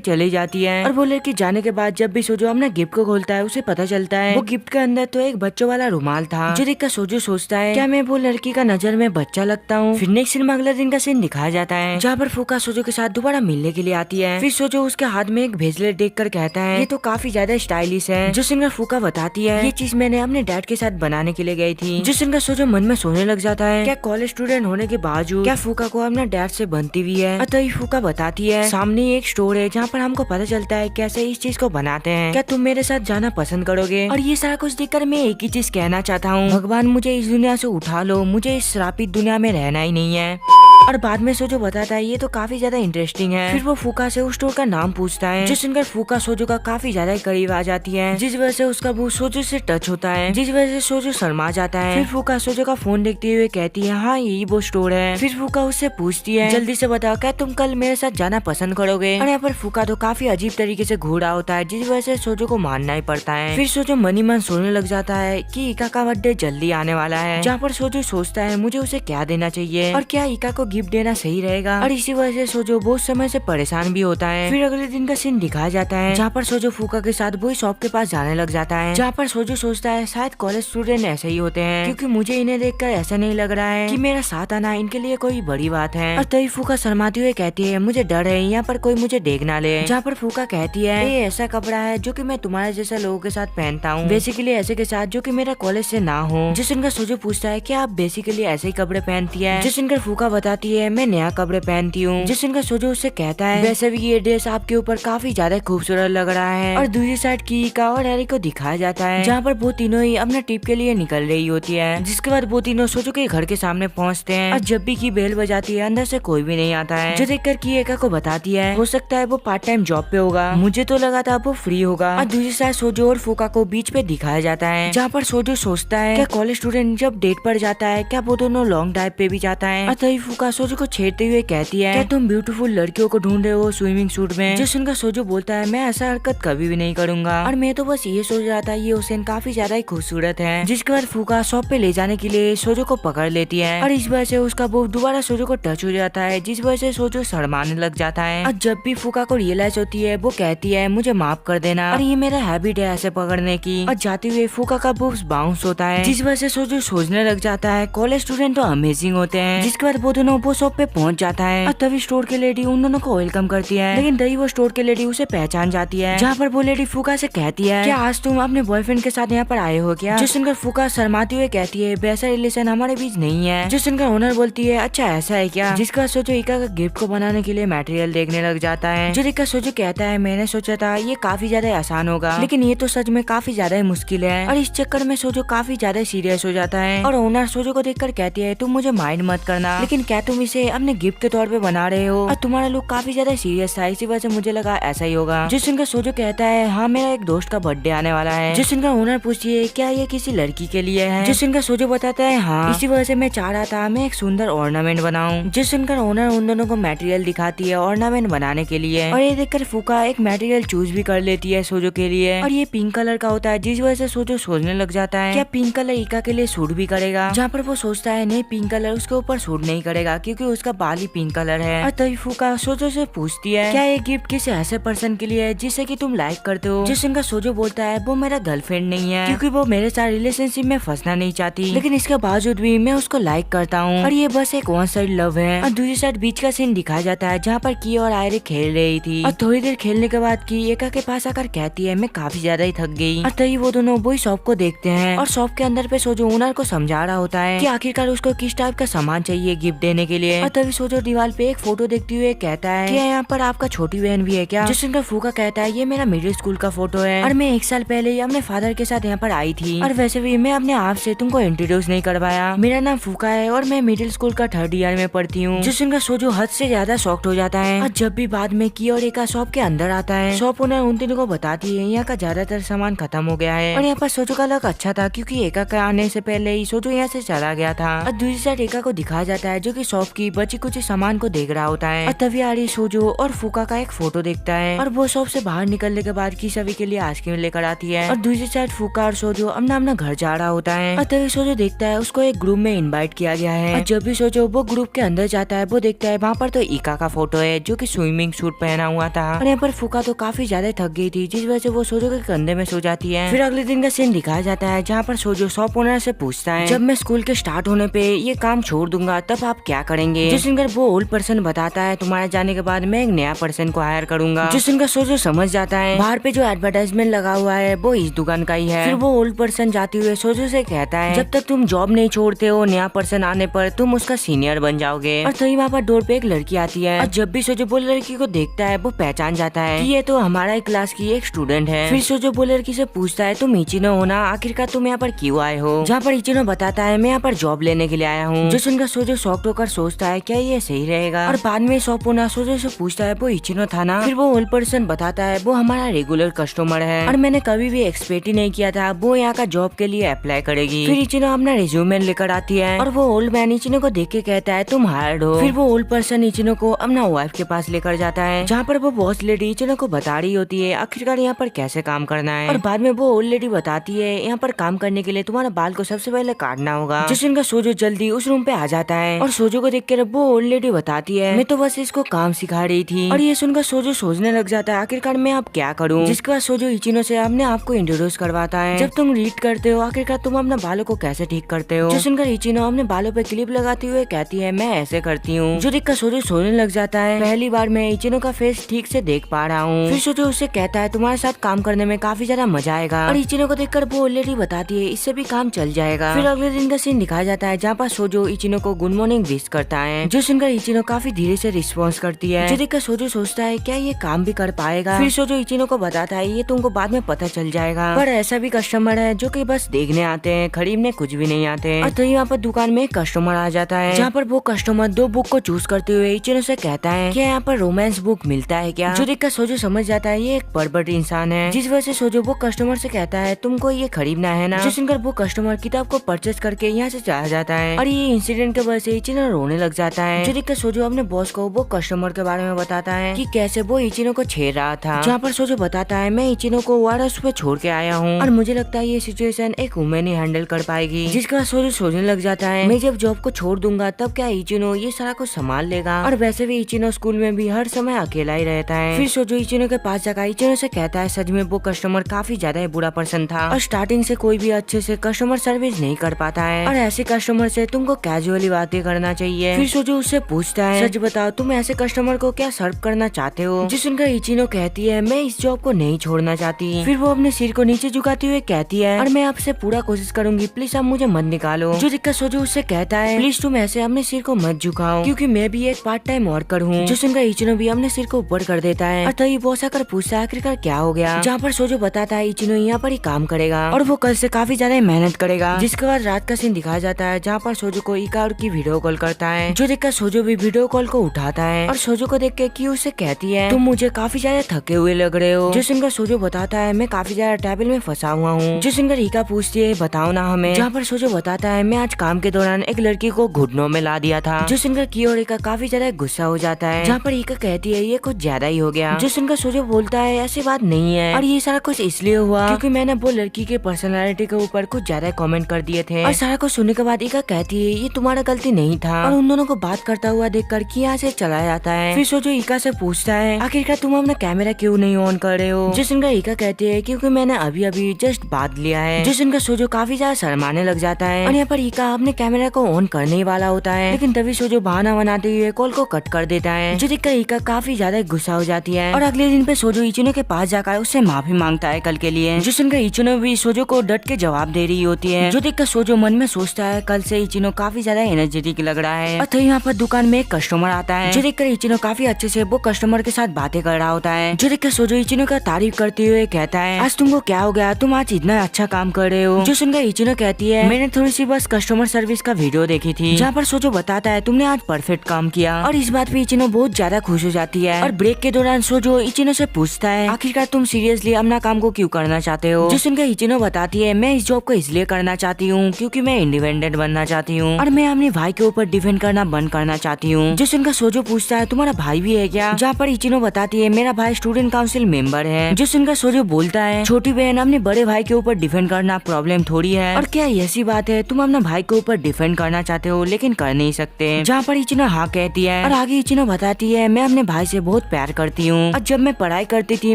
A: चले जाती है और वो लड़की जाने के बाद जब भी सोजो अपना गिफ्ट को खोलता है उसे पता चलता है वो गिफ्ट के अंदर तो एक बच्चों वाला रुमाल था, जो देखकर सोजो सोचता है क्या मैं वो लड़की का नजर में बच्चा लगता हूँ। फिर नेक्स्ट सीन में अगले दिन का सीन दिखाया जाता है जहाँ पर फूका सोजो के साथ दोबारा मिलने के लिए आती है। फिर सोजो उसके हाथ में एक ब्रेसलेट देखकर कहता है ये तो काफी ज्यादा स्टाइलिश है। जो सिंगर फूका बताती है ये चीज मैंने अपने डैड के साथ बनाने के लिए गई थी। जो सिंगर सोजो मन में सोचने लग जाता है क्या कॉलेज स्टूडेंट होने के बावजूद क्या फूका को अपना डैड से बनती हुई है। अतः फूका बताती है सामने एक स्टोर है जहाँ पर हमको पता चलता है कैसे इस चीज को बनाते हैं, क्या तुम मेरे साथ जाना पसंद करोगे। और ये सारा कुछ देखकर मैं एक ही चीज कहना चाहता हूँ, भगवान मुझे इस दुनिया से उठा लो, मुझे इस श्रापित दुनिया में रहना ही नहीं है। और बाद में सोजो बताता है ये तो काफी ज्यादा इंटरेस्टिंग है। फिर वो फूका से उस स्टोर का नाम पूछता है, जो सुनकर फूका सोजो का काफी ज्यादा करीब आ जाती है, जिस वजह से उसका मुंह सोजो से टच होता है, जिस वजह से सोजो शर्मा जाता है। फिर फूका सोजो का फोन देखते हुए कहती है हाँ यही वो स्टोर है। फिर फूका उससे पूछती है जल्दी से बताओ क्या तुम कल मेरे साथ जाना पसंद करोगे। और यहाँ पर फूका तो काफी अजीब तरीके से घूरा होता है, जिस वजह से सोजो को मानना ही पड़ता है। फिर सोजो मनी मन सोचने लग जाता है कि इका का बर्थडे जल्दी आने वाला है, जहाँ पर सोजो सोचता है मुझे उसे क्या देना चाहिए और क्या इका को गिफ्ट देना सही रहेगा। और इसी वजह से सोजो बहुत समय से परेशान भी होता है। फिर अगले दिन का सीन दिखाया जाता है जहाँ पर सोजो फूका के साथ वही शॉप के पास जाने लग जाता है, जहाँ पर सोजो सोचता है शायद कॉलेज स्टूडेंट ऐसे ही होते हैं, क्योंकि मुझे इन्हें देखकर ऐसा नहीं लग रहा है कि मेरा साथ आना इनके लिए कोई बड़ी बात है। और तभी फूका शर्माते हुए कहती है मुझे डर है यहाँ पर कोई मुझे देख ना ले। जहाँ पर फूका कहती है ये ऐसा कपड़ा है जो कि मैं तुम्हारे जैसे लोगों के साथ पहनता हूँ, बेसिकली ऐसे के साथ जो कि मेरा कॉलेज से ना हो। जिस इनका सोजो पूछता है कि आप बेसिकली ऐसे ही कपड़े पहनती है, जिस इनका फूका बताती है मैं नया कपड़े पहनती हूँ। जिस इनका सोजो उससे कहता है वैसे भी ये ड्रेस आपके ऊपर काफी ज्यादा खूबसूरत लग रहा है। और दूसरी साइड कीका और हैरी को दिखाया जाता है जहाँ पर वो तीनों ही अपना ट्रिप के लिए निकल रही होती है, जिसके बाद वो तीनों सोजो के घर के सामने पहुँचते हैं। और जब भी की बेल बजाती है अंदर से कोई भी नहीं आता है, जो देखकर कीका को बताती है हो सकता है वो पार्ट टाइम जॉब पे होगा, मुझे तो लगा था वो फ्री होगा। और दूसरी साइड सोजो और फूका को बीच पे दिखाया जाता है जहाँ पर सोजो सोचता है क्या कॉलेज स्टूडेंट जब डेट पर जाता है क्या वो दोनों लॉन्ग ड्राइव पे भी जाता है। और तभी फूका सोजो को छेड़ते हुए कहती है क्या तुम ब्यूटीफुल लड़कियों को ढूंढ रहे हो स्विमिंग सूट में। जो सुनकर सोजो बोलता है मैं ऐसा हरकत कभी भी नहीं करूंगा और मैं तो बस ये सोच रहा था ये हुसैन काफी ज्यादा ही खूबसूरत है। जिसके बाद फूका शॉप पे ले जाने के लिए सोजो को पकड़ लेती है और इस वजह से उसका वो दोबारा सोजो को टच हो जाता है, जिस वजह से सोजो शर्माने लग जाता है। और जब भी फूका को रियलाइज होती है वो कहती है मुझे माफ कर देना और ये मेरा हैबिट है ऐसे पकड़ने की। और जाते हुए फूका का बूब्स बाउंस होता है, जिस वजह से सोजो सोचने लग जाता है कॉलेज स्टूडेंट तो अमेजिंग होते हैं। जिसके बाद वो दोनों वो शॉप पे पहुंच जाता है और तभी स्टोर की लेडी उन दोनों को वेलकम करती है, लेकिन तभी वो स्टोर की लेडी उसे पहचान जाती है, जहाँ पर वो लेडी फूका से कहती है क्या आज तुम अपने बॉयफ्रेंड के साथ यहाँ पर आए हो क्या। जो सुनकर फूका शर्माते हुए कहती है वैसा रिलेशन हमारे बीच नहीं है। जो सुनकर ओनर बोलती है अच्छा ऐसा है क्या। जिसका सोचो इका का गिफ्ट को बनाने के लिए मटेरियल देखने लग जाता है, जो देखकर सोचो कहता है मैंने सोचा था ये काफी ज्यादा आसान होगा, लेकिन ये तो सच में काफी ज्यादा ही मुश्किल है। और इस चक्कर में सोचो काफी ज्यादा सीरियस हो जाता है और ओनर सोचो को देखकर कहती है तुम मुझे माइंड मत करना, लेकिन क्या तुम इसे अपने गिफ्ट के तौर पे बना रहे हो और तुम्हारा लुक काफी ज्यादा सीरियस था, इसी वजह से मुझे लगा ऐसा ही होगा। जिस सुनकर सोचो कहता है हाँ मेरा एक दोस्त का बर्थडे आने वाला है। जिस सुनकर ओनर पूछती है क्या ये किसी लड़की के लिए है। जिस सुनकर सोचो बताता है हाँ इसी वजह से मैं चाह रहा था मैं एक सुंदर ऑर्नामेंट बनाऊं। जिस सुनकर ओनर उन दोनों को मटेरियल दिखाती है ऑर्नामेंट बनाने के लिए, और ये देखकर फूका एक मटेरियल चूज भी कर लेती है सोजो के लिए, और ये पिंक कलर का होता है, जिस वजह से सोजो सोचने लग जाता है क्या पिंक कलर इका के लिए सूट भी करेगा, जहाँ पर वो सोचता है नहीं पिंक कलर उसके ऊपर सूट नहीं करेगा क्योंकि उसका बाल ही पिंक कलर है। और तभी फूका सोजो से पूछती है क्या ये गिफ्ट किसी ऐसे पर्सन के लिए है जिसे कि तुम लाइक करते हो। जिस इनका सोजो बोलता है वो मेरा गर्लफ्रेंड नहीं है क्योंकि वो मेरे साथ रिलेशनशिप में फंसना नहीं चाहती, लेकिन इसके बावजूद भी मैं उसको लाइक करता हूँ और ये बस एक वन साइड लव है। और दूसरी साइड बीच का सीन दिखाया जाता है जहाँ पर की और आयरे खेल रही थी, और थोड़ी देर खेलने के बाद की एका के पास आकर कहती है मैं काफी ज्यादा ही थक गई। और तभी वो दोनों वही शॉप को देखते हैं और शॉप के अंदर पे सोजो ओनर को समझा रहा होता है कि आखिरकार उसको किस टाइप का सामान चाहिए गिफ्ट देने के लिए। और तभी सोजो दीवार पे एक फोटो देखते हुए कहता है क्या यहाँ पर आपका छोटी बहन भी है क्या। जिस इनका फूका कहता है ये मेरा मिडिल स्कूल का फोटो है और मैं 1 साल पहले ही अपने फादर के साथ यहाँ पर आई थी, और वैसे भी मैं अपने आप से तुमको इंट्रोड्यूस नहीं करवाया, मेरा नाम फूका है और मैं मिडिल स्कूल का 3rd ईयर में पढ़ती हूँ। जिस इनका सोजो हद से ज्यादा शॉक्ड हो जाता है और जब भी बाद में की और एका शॉप के अंदर आता है शॉप ओनर उन तीनों को बताती है यहाँ का ज्यादातर सामान खत्म हो गया है, और यहाँ पर सोजो का लक अच्छा था क्योंकि एका के आने से पहले ही सोजो यहाँ से चला गया था। और दूसरी साइड एका को दिखाया जाता है जो कि शॉप शॉप की बची कुछ सामान को देख रहा होता है और तभी आरी सोजो और फुका का एक फोटो देखता है और वो शॉप से बाहर निकलने के बाद की सभी के लिए आइसक्रीम लेकर आती है और दूसरी साइड फुका और सोजो अपना अपना घर जा रहा होता है और तभी सोजो देखता है उसको एक ग्रुप में इनवाइट किया गया है और जब भी सोजो वो ग्रुप के अंदर जाता है वो देखता है वहाँ पर तो इका का फोटो है जो कि स्विमिंग सूट पहना हुआ था और यहाँ पर फुका तो काफी ज्यादा थक गई थी जिस वजह से वो सोजो के कंधे में सो जाती है। फिर अगले दिन का सीन दिखाया जाता है जहाँ पर सोजो शॉप ओनर से पूछता है जब मैं स्कूल के स्टार्ट होने पे ये काम छोड़ दूंगा तब आप क्या करेंगे। जो सुनकर वो ओल्ड पर्सन बताता है तुम्हारे जाने के बाद मैं एक नया पर्सन को हायर करूंगा। जो सुनकर सोजो समझ जाता है बाहर पे जो एडवर्टाइजमेंट लगा हुआ है वो इस दुकान का ही है। फिर वो ओल्ड पर्सन जाते हुए सोजो से कहता है जब तक तुम जॉब नहीं छोड़ते हो नया पर्सन आने पर तुम उसका सीनियर बन जाओगे। और तभी वहाँ पर डोर पे एक लड़की आती है और जब भी सोजो वो लड़की को देखता है वो पहचान जाता है कि ये तो हमारा क्लास की एक स्टूडेंट है। फिर सोजो वो लड़की से पूछता है तुम इचिनो हो ना, आखिरकार तुम यहाँ पर क्यों आए हो। जहाँ पर इचिनो बताता है मैं यहाँ पर जॉब लेने के लिए आया हूँ। जो सुनकर सोजो शॉक होकर सोचता है क्या ये सही रहेगा। और बाद में शॉप ओनर सोजो से पूछता है वो इचिनो था ना। फिर वो ओल्ड पर्सन बताता है वो हमारा रेगुलर कस्टमर है और मैंने कभी भी एक्सपेक्ट ही नहीं किया था वो यहाँ का जॉब के लिए अप्लाई करेगी। फिर इचिनो अपना रिज्यूमे लेकर आती है और वो ओल्ड मैन इचिनो को देख के कहता है तुम हायर्ड हो। फिर वो ओल्ड पर्सन इचिनो को अपना वाइफ के पास लेकर जाता है जहाँ पर वो बॉस लेडी इचिनो को बता रही होती है आखिरकार यहाँ पर कैसे काम करना है। और बाद में वो ओल्ड लेडी बताती है यहाँ पर काम करने के लिए तुम्हारा बाल को सबसे पहले काटना होगा। जिस दिन का सोजो जल्दी उस रूम पे आ जाता है और सोजो को देखकर वो ओल्ड लेडी बताती है मैं तो बस इसको काम सिखा रही थी। और ये सुनकर सोजो सोचने लग जाता है आखिरकार मैं अब क्या करूँ। जिसके बाद सोजो इचिनो से अपने आप को इंट्रोड्यूस करवाता है जब तुम रीड करते हो आखिरकार तुम अपने बालों को कैसे ठीक करते हो। जो सुनकर इचिनो अपने बालों पे क्लिप लगाते हुए कहती है मैं ऐसे करती हूँ। जो देखकर सोजो सोचने लग जाता है पहली बार मैं इचिनो का फेस ठीक से देख पा रहा हूँ। फिर सोजो उससे कहता है तुम्हारे साथ काम करने में काफी ज्यादा मजा आएगा। और इचिनो को देखकर वो ऑलरेडी बताती है इससे भी काम चल जाएगा। फिर अगले दिन का सीन दिखाया जाता है जहाँ पर सोजो इचिनो को गुड मॉर्निंग विश करता है जो सुनकर इचिनो काफी धीरे से रिस्पॉन्स करती है। जो देखकर सोजो सोचता है क्या ये काम भी कर पाएगा। फिर सोजो इचिनो को बताता है ये तुमको बाद में पता चल जाएगा पर ऐसा भी कस्टमर है जो कि बस देखने आते हैं खरीदने कुछ भी नहीं आते। और तभी वहाँ पर दुकान में एक कस्टमर आ जाता है जहाँ पर वो कस्टमर दो बुक को चूज करते हुए इचिनो से कहता है क्या यहाँ पर रोमांस बुक मिलता है क्या। जो देखकर सोजो समझ जाता है ये एक परवर्ट इंसान है जिस वजह से सोजो वो कस्टमर से कहता है तुमको ये खरीदना है ना। जो सुनकर वो कस्टमर किताब को परचेज करके यहाँ से चला जाता है और ये इंसिडेंट के वजह से इचिनो रोने लग जाता है। जो देखकर सोजो अपने बॉस को वो कस्टमर के बारे में बताता है कि कैसे वो इचिनो को छेड़ रहा था। जहाँ पर सोजो बताता है मैं इचिनो को वारस पे छोड़ के आया हूँ और मुझे लगता है ये सिचुएशन एक वुमेन ही हैंडल कर पाएगी। जिसके बाद सोजो सोचने लग जाता है मैं जब जॉब को छोड़ दूंगा तब क्या इचिनो ये सारा कुछ संभाल लेगा। और वैसे भी इचिनो स्कूल में भी हर समय अकेला ही रहता है। फिर सोजो इचिनो के पास जाकर इचिनो से कहता है सच में वो कस्टमर काफी ज्यादा बुरा पर्सन था और स्टार्टिंग से कोई भी अच्छे से कस्टमर सर्विस नहीं कर पाता है और ऐसे कस्टमर से तुमको कैजुअली बातें करना चाहिए। फिर सोजो उससे पूछता है सच बताओ तुम ऐसे कस्टमर को क्या सर्व करना चाहते हो। जिस सुनकर इचिनो कहती है मैं इस जॉब को नहीं छोड़ना चाहती। फिर वो अपने सिर को नीचे झुकाते हुए कहती है और मैं आपसे पूरा कोशिश करूंगी प्लीज आप मुझे मत निकालो। जो दिक्कत सोजो उससे कहता है प्लीज तुम ऐसे अपने सिर को मत झुकाओ क्योंकि मैं भी एक पार्ट टाइम वर्कर हूँ। जो सुनकर इचिनो भी अपने सिर को ऊपर कर देता है और तभी बॉस आकर पूछता है आखिरकार क्या हो गया। जहाँ पर सोजो बताता है इचिनो यहाँ पर ही काम करेगा और वो कल से काफी ज्यादा मेहनत करेगा। जिसके बाद रात का सीन दिखाया जाता है जहाँ पर सोजो को इका की वीडियो कॉल करता है। जो देखकर सोजो भी वीडियो कॉल को उठाता है और सोजो को देख के की उससे कहती है तुम मुझे काफी ज्यादा थके हुए लग रहे हो। जो सुनकर सोजो बताता है मैं काफी ज्यादा ट्रैवल में फंसा हुआ हूँ। जो सुनकर इका पूछती है बताओ ना हमें। जहाँ पर सोजो बताता है मैं आज काम के दौरान एक लड़की को घुटनों में ला दिया था। जो सुनकर की और इका काफी ज्यादा गुस्सा हो जाता है जहाँ पर इका कहती है ये कुछ ज्यादा ही हो गया। जो सुनकर सोजो बोलता है ऐसी बात नहीं है और ये सारा कुछ इसलिए हुआ क्योंकि मैंने वो लड़की के पर्सनालिटी के ऊपर कुछ ज्यादा कमेंट कर दिए थे। और सारा कुछ सुनने के बाद इका कहती है ये तुम्हारा गलती नहीं था और उन दोनों को बात करता हुआ देखकर कि यहाँ से चला जाता है। फिर सोजो इका से पूछता है आखिरकार तुम अपना कैमरा क्यों नहीं ऑन कर रहे हो। जो सुनकर इका कहती है क्योंकि मैंने अभी अभी जस्ट बात लिया है। जो सुनकर सोजो काफी ज्यादा शर्माने लग जाता है और यहाँ पर इका अपने कैमरा को ऑन करने ही वाला होता है लेकिन तभी सोजो बहाना बनाते हुए कॉल को कट कर देता है। जो देखकर इका काफी ज्यादा गुस्सा हो जाती है और अगले दिन पे सोजो इचिनो के पास जाकर उससे माफी मांगता है कल के लिए। जो सुनकर इचिनो भी सोजो को डट के जवाब दे रही होती है। जो देखकर सोजो मन में सोचता है कल से इचिनो काफी ज्यादा एनर्जेटिक लग रहा है। और तो यहाँ पर दुकान में एक कस्टमर आता है। जो देखकर इचिनो काफी अच्छे से वो कस्टमर के साथ बातें कर रहा होता है। जो देखकर सोजो इचिनो का तारीफ करते हुए कहता है आज तुमको क्या हो गया तुम आज इतना अच्छा काम कर रहे हो। जो सुनकर इचिनो कहती है मैंने थोड़ी सी बस कस्टमर सर्विस का वीडियो देखी थी जहाँ पर सोजो बताता है तुमने आज परफेक्ट काम किया। और इस बात पे इचिनो बहुत ज्यादा खुश हो जाती है। और ब्रेक के दौरान सोजो इचिनो से पूछता है आखिरकार तुम सीरियसली अपना काम को क्यों करना चाहते हो। जो सुनकर इचिनो बताती है मैं इस जॉब को इसलिए करना चाहती हूँ क्योंकि मैं इंडिपेंडेंट बनना चाहती हूँ और मैं अपने भाई के ऊपर डिफेंड करना बंद करना चाहती हूँ। जिसुन का सोजो पूछता है तुम्हारा भाई भी है क्या, जहाँ पर इचिनो बताती है मेरा भाई स्टूडेंट काउंसिल मेंबर है। जिसुन का सोजो बोलता है छोटी बहन अपने बड़े भाई के ऊपर डिफेंड करना प्रॉब्लम थोड़ी है, और क्या ऐसी बात है तुम अपना भाई के ऊपर डिफेंड करना चाहते हो लेकिन कर नहीं सकते। जहाँ पर इचिनो हाँ कहती है और आगे इचिनो बताती है मैं अपने भाई से बहुत प्यार करती हूँ, और जब मैं पढ़ाई करती थी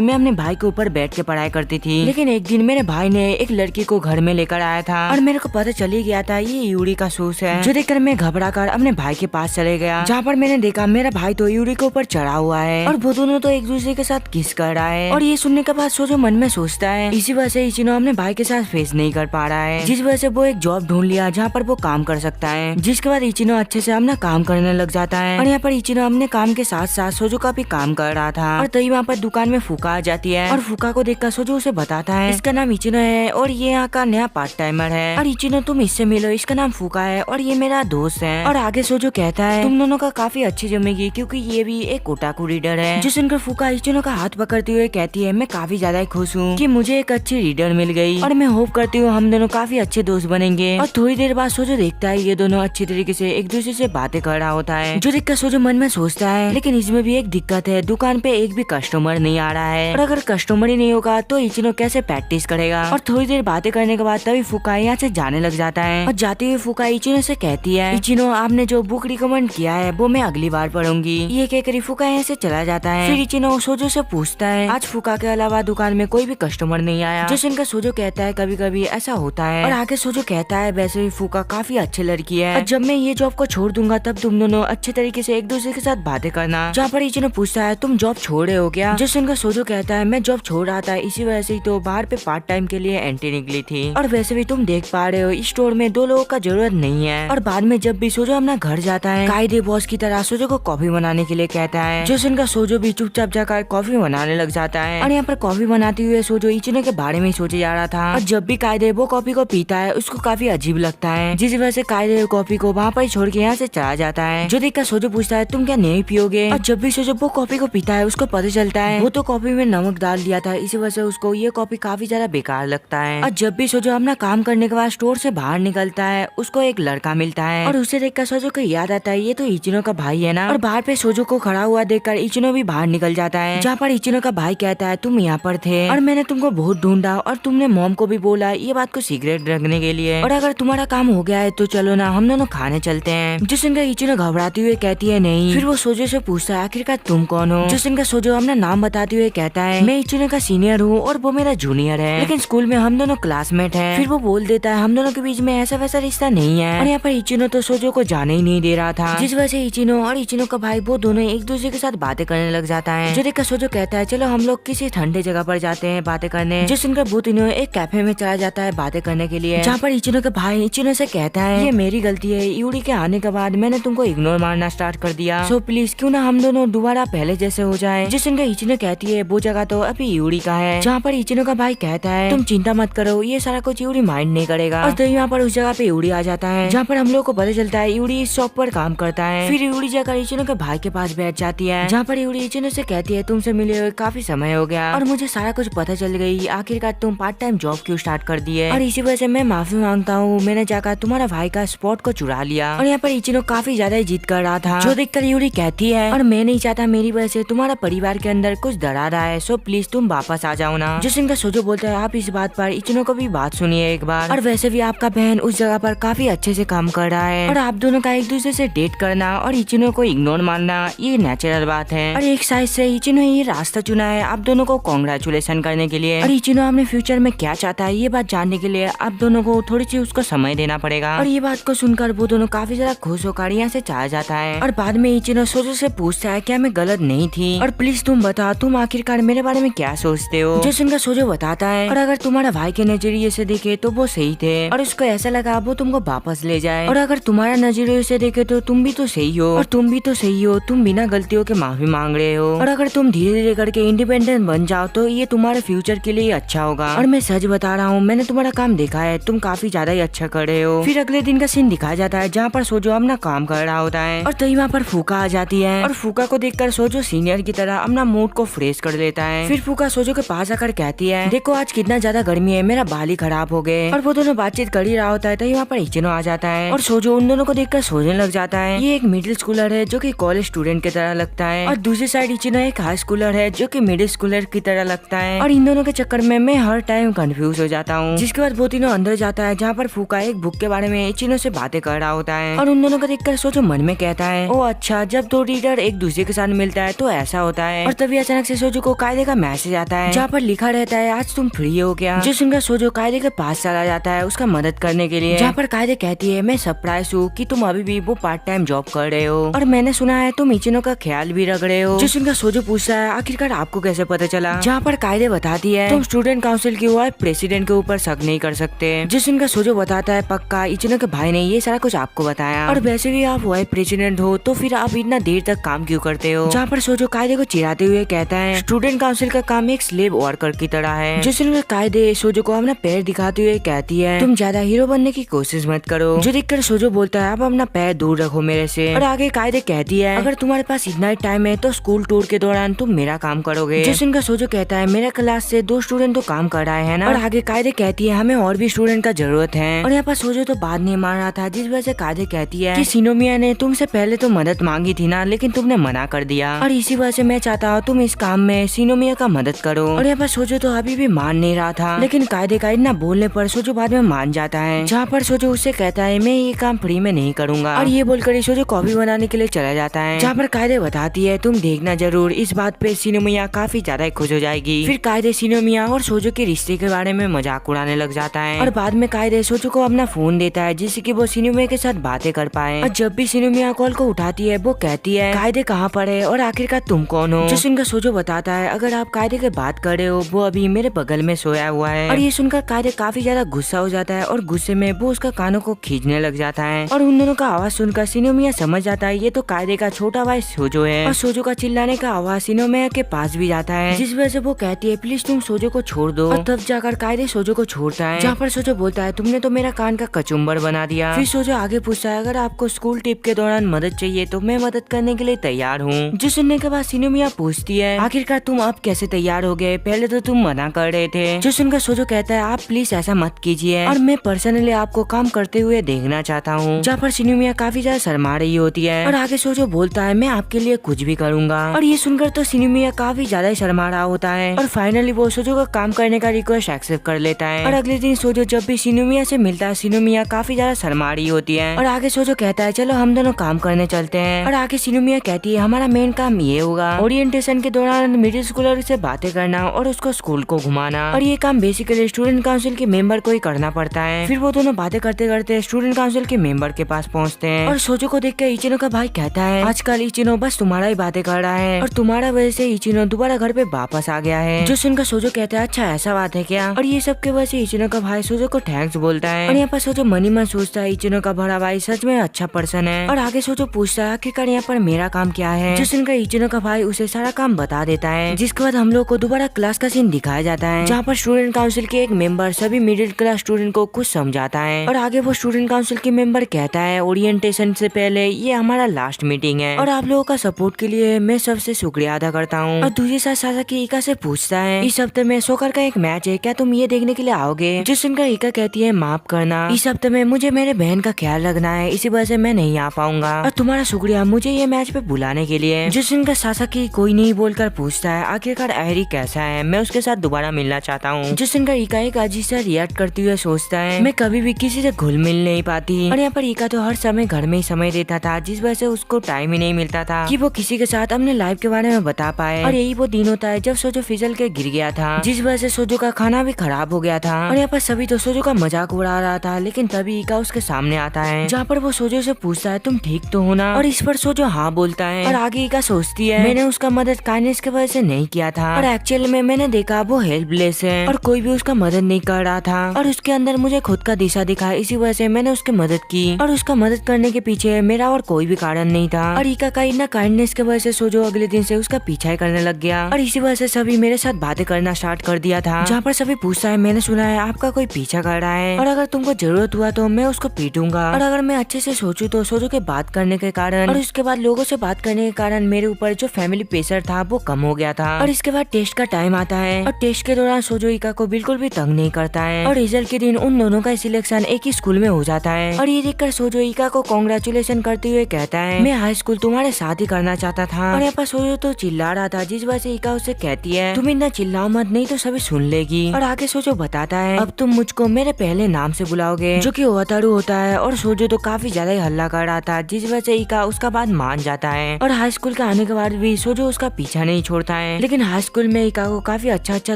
A: मैं अपने भाई के ऊपर बैठ के पढ़ाई करती थी, लेकिन एक दिन मेरे भाई ने एक लड़की को घर में लेकर आया था और मेरे को पता चली गया था ये यूरी का सूस है, जो देखकर मैं घबरा कर अपने भाई के पास चले गया। जहाँ पर मैंने देखा मेरा भाई तो यूरी के ऊपर चढ़ा हुआ है और वो दोनों तो एक दूसरे के साथ किस कर रहा है, और ये सुनने के बाद सोचो मन में सोचता है इसी वजह से इचिनो अपने भाई के साथ फेस नहीं कर पा रहा है, जिस वजह से वो एक जॉब ढूंढ लिया जहाँ पर वो काम कर सकता है। जिसके बाद इचिनो अच्छे से अपना काम करने लग जाता है, और यहाँ पर इचिनो अपने काम के साथ साथ सोजो का भी काम कर रहा था, और तभी वहाँ पर दुकान में फूका आ जाती है, और फूका को देखकर सोजो उसे बताता है इसका नाम इचिनो है और ये यहाँ का नया पार्ट टाइमर है, और इचिनो तुम इससे मिलो, इसका नाम फूका है और ये मेरा दोस्त है। और आगे सोजो कहता है तुम दोनों का काफी अच्छी जमेगी क्योंकि ये भी एक ओटाकू रीडर है। जो सुनकर फूका इचिनो का हाथ पकड़ते हुए कहती है मैं काफी ज्यादा खुश हूँ कि मुझे एक अच्छी रीडर मिल गई, और मैं होप करती हूँ हम दोनों काफी अच्छे दोस्त बनेंगे। और थोड़ी देर बाद सोजो देखता है ये दोनों अच्छी तरीके से एक दूसरे से बातें कर रहा होता है, जो देखकर सोजो मन में सोचता है लेकिन इसमें भी एक दिक्कत है, दुकान पे एक भी कस्टमर नहीं आ रहा है, और अगर कस्टमर ही नहीं होगा तो इचिनो कैसे प्रैक्टिस करेगा। और थोड़ी देर बातें करने के बाद तभी फूका यहाँ से जाने लग जाता है, और जाते हुए फूका इचिनो से कहती है इचिनो आपने जो बुक रिकमेंड किया है वो मैं अगली बार पढ़ूंगी। ये कहकर फूका यहाँ से चला जाता है। फिर इचिनो सोजो से पूछता है आज फूका के अलावा दुकान में कोई भी कस्टमर नहीं आया, जिस इनका सोजो कहता है कभी कभी ऐसा होता है, और आगे सोजो कहता है वैसे भी फूका काफी अच्छी लड़की है और जब मैं ये जॉब को छोड़ दूंगा तब तुम दोनों अच्छे तरीके से एक दूसरे के साथ बातें करना। जहाँ पर इचिनो पूछता है तुम जॉब छोड़ रहे हो क्या, जिस इनका सोजो कहता है मैं जॉब छोड़ रहा था इसी वजह से तो बाहर पे पार्ट टाइम के लिए एंट्री निकली थी, और वैसे भी तुम देख पा रहे हो इस स्टोर में 2 लोगों का जरूरत नहीं है। और बाद में जब भी सोजो अपना घर जाता है कायदे बॉस की तरह सोजो को कॉफी बनाने के लिए कहता है, जो इनका सोजो भी चुपचाप जाकर कॉफी बनाने लग जाता है, और यहाँ पर कॉफी बनाते हुए सोजो इचिनो के बारे में सोचे जा रहा था, और जब भी कायदे वो कॉफी को पीता है उसको काफी अजीब लगता है, जिस वजह से कायदे कॉफी को वहाँ पर छोड़ के यहाँ से चला जाता है। जो देखकर सोजो पूछता है तुम क्या नहीं पियोगे, और जब भी सोजो वो कॉफी को पीता है उसको पता चलता है वो तो कॉफी में नमक डाल दिया था, इसी वजह से उसको ये कॉफी काफी ज्यादा बेकार लगता है। और जब भी सोजो अपना काम करने के बाद स्टोर से बाहर निकलता है उसको एक लड़का मिलता है, और उसे देखकर सोजो को याद आता है ये तो इचिनो का भाई है ना, और बाहर पे सोजो को खड़ा हुआ देखकर इचिनो भी बाहर निकल जाता है। जहाँ पर इचिनो का भाई कहता है तुम यहाँ पर थे और मैंने तुमको बहुत ढूंढा, और तुमने मॉम को भी बोला ये बात को सीक्रेट रखने के लिए, और अगर तुम्हारा काम हो गया है तो चलो ना हम दोनों खाने चलते हैं। जिस इनका इचिनो घबराती हुए कहती है नहीं। फिर वो सोजो से पूछता है आखिरकार तुम कौन हो, जिस इनका सोजो अपना नाम बताते हुए कहता है मैं इचिनो का सीनियर हूँ और वो मेरा जूनियर है, लेकिन स्कूल में हम दोनों क्लासमेट हैं। फिर वो बोल देता है हम दोनों के बीच में ऐसा वैसा रिश्ता नहीं है, और यहाँ पर इचिनो तो सोजो को जाने ही नहीं दे रहा था, जिस वजह से इचिनो और इचिनो का भाई वो दोनों एक दूसरे के साथ बातें करने लग जाता है। जो देखकर सोजो कहता है चलो हम लोग किसी ठंडे जगह पर जाते हैं बातें करने, जिस इनका भूत इन्हों एक कैफे में चला जाता है बातें करने के लिए, जहाँ पर इचिनो का भाई इचिनो से कहता है ये मेरी गलती है, यूरी के आने के बाद मैंने तुमको इग्नोर मारना स्टार्ट कर दिया, सो प्लीज क्यों ना हम दोनों दोबारा पहले जैसे हो जाए। जिस इनका इचिनो कहती है वो जगह तो अभी यूरी का है, जहाँ पर इचिनो का भाई कहता है तुम चिंता मत करो ये सारा कुछ यूरी माइंड नहीं करेगा, और तो यहाँ पर उस जगह पे यूरी आ जाता है, जहाँ पर हम लोग को पता चलता है यूरी इस शॉप पर काम करता है। फिर यूरी जाकर इचिनो के भाई के पास बैठ जाती है, जहाँ पर यूरी इचिनो से कहती है तुमसे मिले हुए काफी समय हो गया और मुझे सारा कुछ पता चल गई, आखिरकार तुम पार्ट टाइम जॉब क्यों स्टार्ट कर दिए, और इसी वजह से मैं माफी मांगता हूँ, मैंने जाकर तुम्हारा भाई का स्पॉट को चुरा लिया। और यहाँ पर इचिनो काफी ज्यादा जिद कर रहा था, जो देखकर यूरी कहती है और मैं नहीं चाहता मेरी वजह से तुम्हारा परिवार के अंदर कुछ डरा रहा है, सो प्लीज तुम वापस आ जाओ ना। जिस इनका सोजो बोलता है आप इस बात पर इचिनो को भी बात सुनिए एक बार, और वैसे भी आपका बहन उस जगह पर काफी अच्छे से काम कर रहा है, और आप दोनों का एक दूसरे से डेट करना और इचिनो को इग्नोर मारना ये नेचुरल बात है, और एक साइड से इचिनो ये रास्ता चुना है आप दोनों को कांग्रेचुलेशन करने के लिए, और इचिनो अपने फ्यूचर में क्या चाहता है ये बात जानने के लिए आप दोनों को थोड़ी सी उसको समय देना पड़ेगा। और ये बात को सुनकर वो दोनों काफी ज्यादा खुश होकर यहाँ से चला जाता है, और बाद में इचिनो सोजो से पूछता है क्या मैं गलत नहीं थी, और प्लीज तुम बता तुम आखिरकार मेरे बारे में क्या सोचते हो। जो इनका सोजो बताता है और अगर तुम्हारा भाई के नजरिए से देखे तो वो सही थे और उसको ऐसा लगा वो तुमको वापस ले जाए, और अगर तुम्हारा नजरिए से देखे तो तुम भी तो सही हो, और तुम भी तो सही हो, तुम बिना गलतियों के माफी मांग रहे हो, और अगर तुम धीरे धीरे करके इंडिपेंडेंट बन जाओ तो ये तुम्हारे फ्यूचर के लिए अच्छा होगा। और मैं सच बता रहा हूँ मैंने तुम्हारा काम देखा है, तुम काफी ज्यादा ही अच्छा कर रहे हो। फिर अगले दिन का सीन दिखाया जाता है जहाँ पर सोजो अपना काम कर रहा होता है, और तभी वहाँ पर फूका आ जाती है, और फूका को देखकर सोजो सीनियर की तरह अपना मूड को फ्रेश कर लेता है। फिर फूका सोजो के पास आकर कहती है देखो आज कितना ज्यादा गर्मी है, मेरा बाल ही खराब हो गए, और वो दोनों बातचीत कर ही रहा होता है तभी वहाँ पर इचिनो आ जाता है, और सोजो उन दोनों को देखकर देखकर सोचने लग जाता है ये एक मिडिल स्कूलर है जो कि कॉलेज स्टूडेंट की तरह लगता है, और दूसरी साइड इचिनो एक हाई स्कूलर है जो कि मिडिल स्कूलर की तरह लगता है। और इन दोनों के चक्कर में मैं हर टाइम कंफ्यूज हो जाता हूँ। जिसके बाद वो तीनों अंदर जाता है जहाँ पर फूका एक बुक के बारे में इचिनो से बातें कर रहा होता है, और उन दोनों को देखकर सोचो मन में कहता है ओ अच्छा, जब दो रीडर एक दूसरे के साथ मिलता है तो ऐसा होता है। और तभी अचानक से सोजो को कायदे का मैसेज आता है जहाँ पर लिखा रहता है आज तुम फ्री हो क्या। जो सुनकर सोजो कायदे के पास चला जाता है उसका मदद करने के लिए, जहाँ पर कायदे कहती है मैं सरप्राइज हूँ कि तुम अभी भी वो पार्ट टाइम जॉब कर रहे हो और मैंने सुना है तुम इचिनो का ख्याल भी रख रहे हो। जो सुनकर सोजो पूछता है आखिरकार आपको कैसे पता चला, जहाँ पर कायदे बताती है तुम स्टूडेंट काउंसिल की वाइस प्रेसिडेंट के ऊपर शक नहीं कर सकते। जो सुनकर सोजो बताता है पक्का इचिनो के भाई ने ये सारा कुछ आपको बताया, और वैसे भी आप वाइस प्रेसिडेंट हो तो फिर आप इतना देर तक काम क्यों करते हो। जहाँ पर सोजो कायदे को चिढ़ाते हुए कहता है स्टूडेंट काउंसिल का काम एक स्लेव वर्कर की तरह है। जो सुनकर कायदे सोजो को अपना पैर दिखाते हुए कहती है तुम ज्यादा हीरो बनने की कोशिश मत करो। जो देखकर सोजो बोलता है आप अपना पैर दूर रखो मेरे से, और आगे कायदे कहती है अगर तुम्हारे पास इतना ही टाइम है तो स्कूल टूर के दौरान तुम मेरा काम करोगे। जो सुनकर सोजो कहता है मेरा क्लास से 2 स्टूडेंट तो काम कर रहा है ना, और आगे कायदे कहती है हमें और भी स्टूडेंट का जरूरत है। और यहाँ पर सोजो तो बात नहीं मान रहा था, जिस वजह से कायदे कहती है कि सिनोमिया ने तुमसे पहले तो मदद मांगी थी ना, लेकिन तुमने मना कर दिया, और इसी वजह से मैं चाहता हूँ तुम इस काम में सिनोमिया का मदद करो। और यहाँ पर सोजो तो अभी भी मान नहीं रहा था, लेकिन कायदे का इतना बोलने पर सोजो बाद में मान जाता है, जहाँ पर सोजो उससे कहता है मैं ये काम फ्री में नहीं करूंगा, और ये बोलकर सोजो कॉफी बनाने के लिए चला जाता है, जहाँ पर कायदे बताती है तुम देखना जरूर इस बात पे सिनोमिया काफी ज्यादा खुश हो जाएगी। फिर कायदे सिनोमिया और सोजो के रिश्ते के बारे में मजाक उड़ाने लग जाता है, और बाद में कायदे सोजो को अपना फोन देता है जिससे कि वो सिनोमिया के साथ बातें कर पाए। और जब भी सिनोमिया कॉल को उठाती है वो कहती है कायदे कहाँ पर है और आखिरकार तुम कौन हो। जो सुनकर सोजो बताता है अगर आप कायदे के बात कर रहे हो वो अभी मेरे बगल में सोया हुआ है। और ये सुनकर कायदे काफी ज्यादा गुस्सा हो जाता है, और गुस्से में वो उसका कानों को खींचने लग जाता है, और उन दोनों का आवाज सुनकर सिनोमिया समझ जाता है ये तो कायदे का छोटा भाई सोजो है। और सोजो का चिल्लाने का आवाज सिनोमिया के पास भी जाता है, जिस वजह से वो कहती है प्लीज तुम सोजो को छोड़ दो। और तब जाकर कायदे सोजो को छोड़ता है, जहाँ पर सोजो बोलता है तुमने तो मेरा कान का कचुम्बर बना दिया। फिर सोजो आगे पूछता है अगर आपको स्कूल ट्रिप के दौरान मदद चाहिए तो मैं मदद करने के लिए तैयार हूँ। जो सुनने के बाद सिनोमिया पूछती है आखिरकार तुम अब कैसे तैयार हो गए, पहले तो तुम मना कर रहे थे। जो सुनकर सोजो कहता है आप प्लीज ऐसा मत कीजिए और मैं पर्सनली आपको काम करते हुए देखना चाहता हूँ। जहाँ पर सिनोमिया काफी ज्यादा शर्मा रही होती है, और आगे सोजो बोलता है मैं आपके लिए कुछ भी करूँगा। और ये सुनकर तो सिनोमिया काफी ज्यादा शर्मा रहा होता है, और फाइनली वो सोजो का काम करने का रिक्वेस्ट एक्सेप्ट कर लेता है। और अगले दिन सोजो जब भी सिनोमिया से मिलता है सिनोमिया काफी ज्यादा शर्मा रही होती है, और आगे सोजो कहता है चलो हम दोनों काम करने चलते हैं। और आगे सिनोमिया कहती है हमारा मेन काम ये होगा ओरिएंटेशन के दौरान मिडिल स्कूलर से बातें करना और उसको स्कूल को घुमाना, और ये काम बेसिकली स्टूडेंट काउंसिल के मेंबर को ही करना पड़ता है। फिर वो दोनों बातें करते करते स्टूडेंट काउंसिल के मेंबर के पास पहुंचते हैं, और सोजो को देखकर इचिनो का भाई कहता है आजकल इचिनो बस तुम्हारा ही बातें कर रहा है और तुम्हारा वजह से इचिनो दोबारा घर पे वापस आ गया है। जो सुनकर सोजो कहता है अच्छा ऐसा बात है क्या। और ये सब के वजह से इचिनो का भाई सोजो को थैंक्स बोलता है, और यहाँ पर सोजो मनी मन सोचता है इचिनो का बड़ा भाई सच में अच्छा पर्सन है। और आगे सोजो पूछता है आखिरकार यहाँ पर मेरा काम क्या है। जो सुनकर इचिनो का भाई उसे सारा काम बता देता है, जिसके बाद हम लोग को दोबारा क्लास का सीन दिखाया जाता है, जहाँ पर स्टूडेंट काउंसिल के एक मेंबर सभी मिडिल क्लास स्टूडेंट को कुछ समझाता है। और आगे वो स्टूडेंट काउंसिल के मेंबर कहता है ओरिएंटेशन से पहले ये हमारा लास्ट मीटिंग है, और आप लोगों का सपोर्ट के लिए मैं सबसे शुक्रिया अदा करता हूँ। और दूसरी साथ सासाकी इका से पूछता है इस हफ्ते में सोकर का एक मैच है, क्या तुम ये देखने के लिए आओगे। जो सुनकर इका कहती है माफ करना, इस हफ्ते में मुझे मेरे बहन का ख्याल रखना है, इसी वजह से मैं नहीं आ पाऊंगा, और तुम्हारा शुक्रिया मुझे ये मैच पे बुलाने के लिए। जो सुनकर सासाकी कोई नहीं बोलकर पूछता है आखिरकार एरी कैसा है, मैं उसके साथ दोबारा मिलना चाहता हूँ। जो सुनकर इका एक अजीब सा रिएक्ट करते हुए सोचता है मैं कभी भी किसी से घुल मिल नहीं पाती। और यहाँ पर इका तो हर समय घर में ही समय देता था, जिस वजह से उसको टाइम ही नहीं मिलता था कि वो किसी के साथ अपने लाइफ के बारे में बता पाए। और यही वो दिन होता है जब सोजो फिसल के गिर गया था, जिस वजह से सोजो का खाना भी खराब हो गया था। और यहाँ पर सभी तो सोजो का मजाक उड़ा रहा था, लेकिन तभी इका उसके सामने आता है, जहाँ पर वो सोजो से पूछता है तुम ठीक तो हो ना। और इस पर सोजो हाँ बोलता है, और आगे इका सोचती है मैंने उसका मदद काइंडनेस की वजह से नहीं किया था, और एक्चुअल में मैंने देखा वो हेल्पलेस है और कोई भी उसका मदद नहीं कर रहा था, और उसके अंदर मुझे खुद का दिशा दिखा, इसी वजह से मैंने उसकी मदद की, और उसका मदद करने के पीछे मेरा और कोई भी कारण नहीं था। और इका का इतना काइंडनेस की वजह से सोजो अगले दिन से उसका पीछा ही करने लग गया, और इसी वजह से सभी मेरे साथ बातें करना स्टार्ट कर दिया था, जहाँ पर सभी पूछता है मैंने सुना है आपका कोई पीछा कर रहा है, और अगर तुमको जरूरत हुआ तो मैं उसको पीटूंगा। और अगर मैं अच्छे से सोचूं तो सोजो के बात करने के कारण और उसके बाद लोगों से बात करने के कारण मेरे ऊपर जो फैमिली प्रेशर था वो कम हो गया था। और इसके बाद टेस्ट का टाइम आता है, और टेस्ट के दौरान सोजो इका को बिल्कुल भी तंग नहीं करता है, और रिजल्ट के दिन उन दोनों का सिलेक्शन एक ही स्कूल में हो जाता है। और ये देखकर सोजो इका को कांग्रेचुलेशन करते हुए कहता है मैं हाई स्कूल तुम्हारे साथ ही करना चाहता था। और यहाँ पर सोजो तो चिल्ला रहा था, जिस वजह से इका उससे कहती है तुम इतना चिल्लाओ मत, नहीं तो सभी सुन लेगी। और आगे सोजो बताता है अब तुम मुझको मेरे पहले नाम से बुलाओगे, जो कि ओतारू होता है। और सोजो तो काफी ज्यादा ही हल्ला कर रहा था, जिस वजह से इका उसका बात मान जाता है। और हाई स्कूल के आने के बाद भी सोजो उसका पीछा नहीं छोड़ता है। लेकिन हाई स्कूल में इका को काफी अच्छा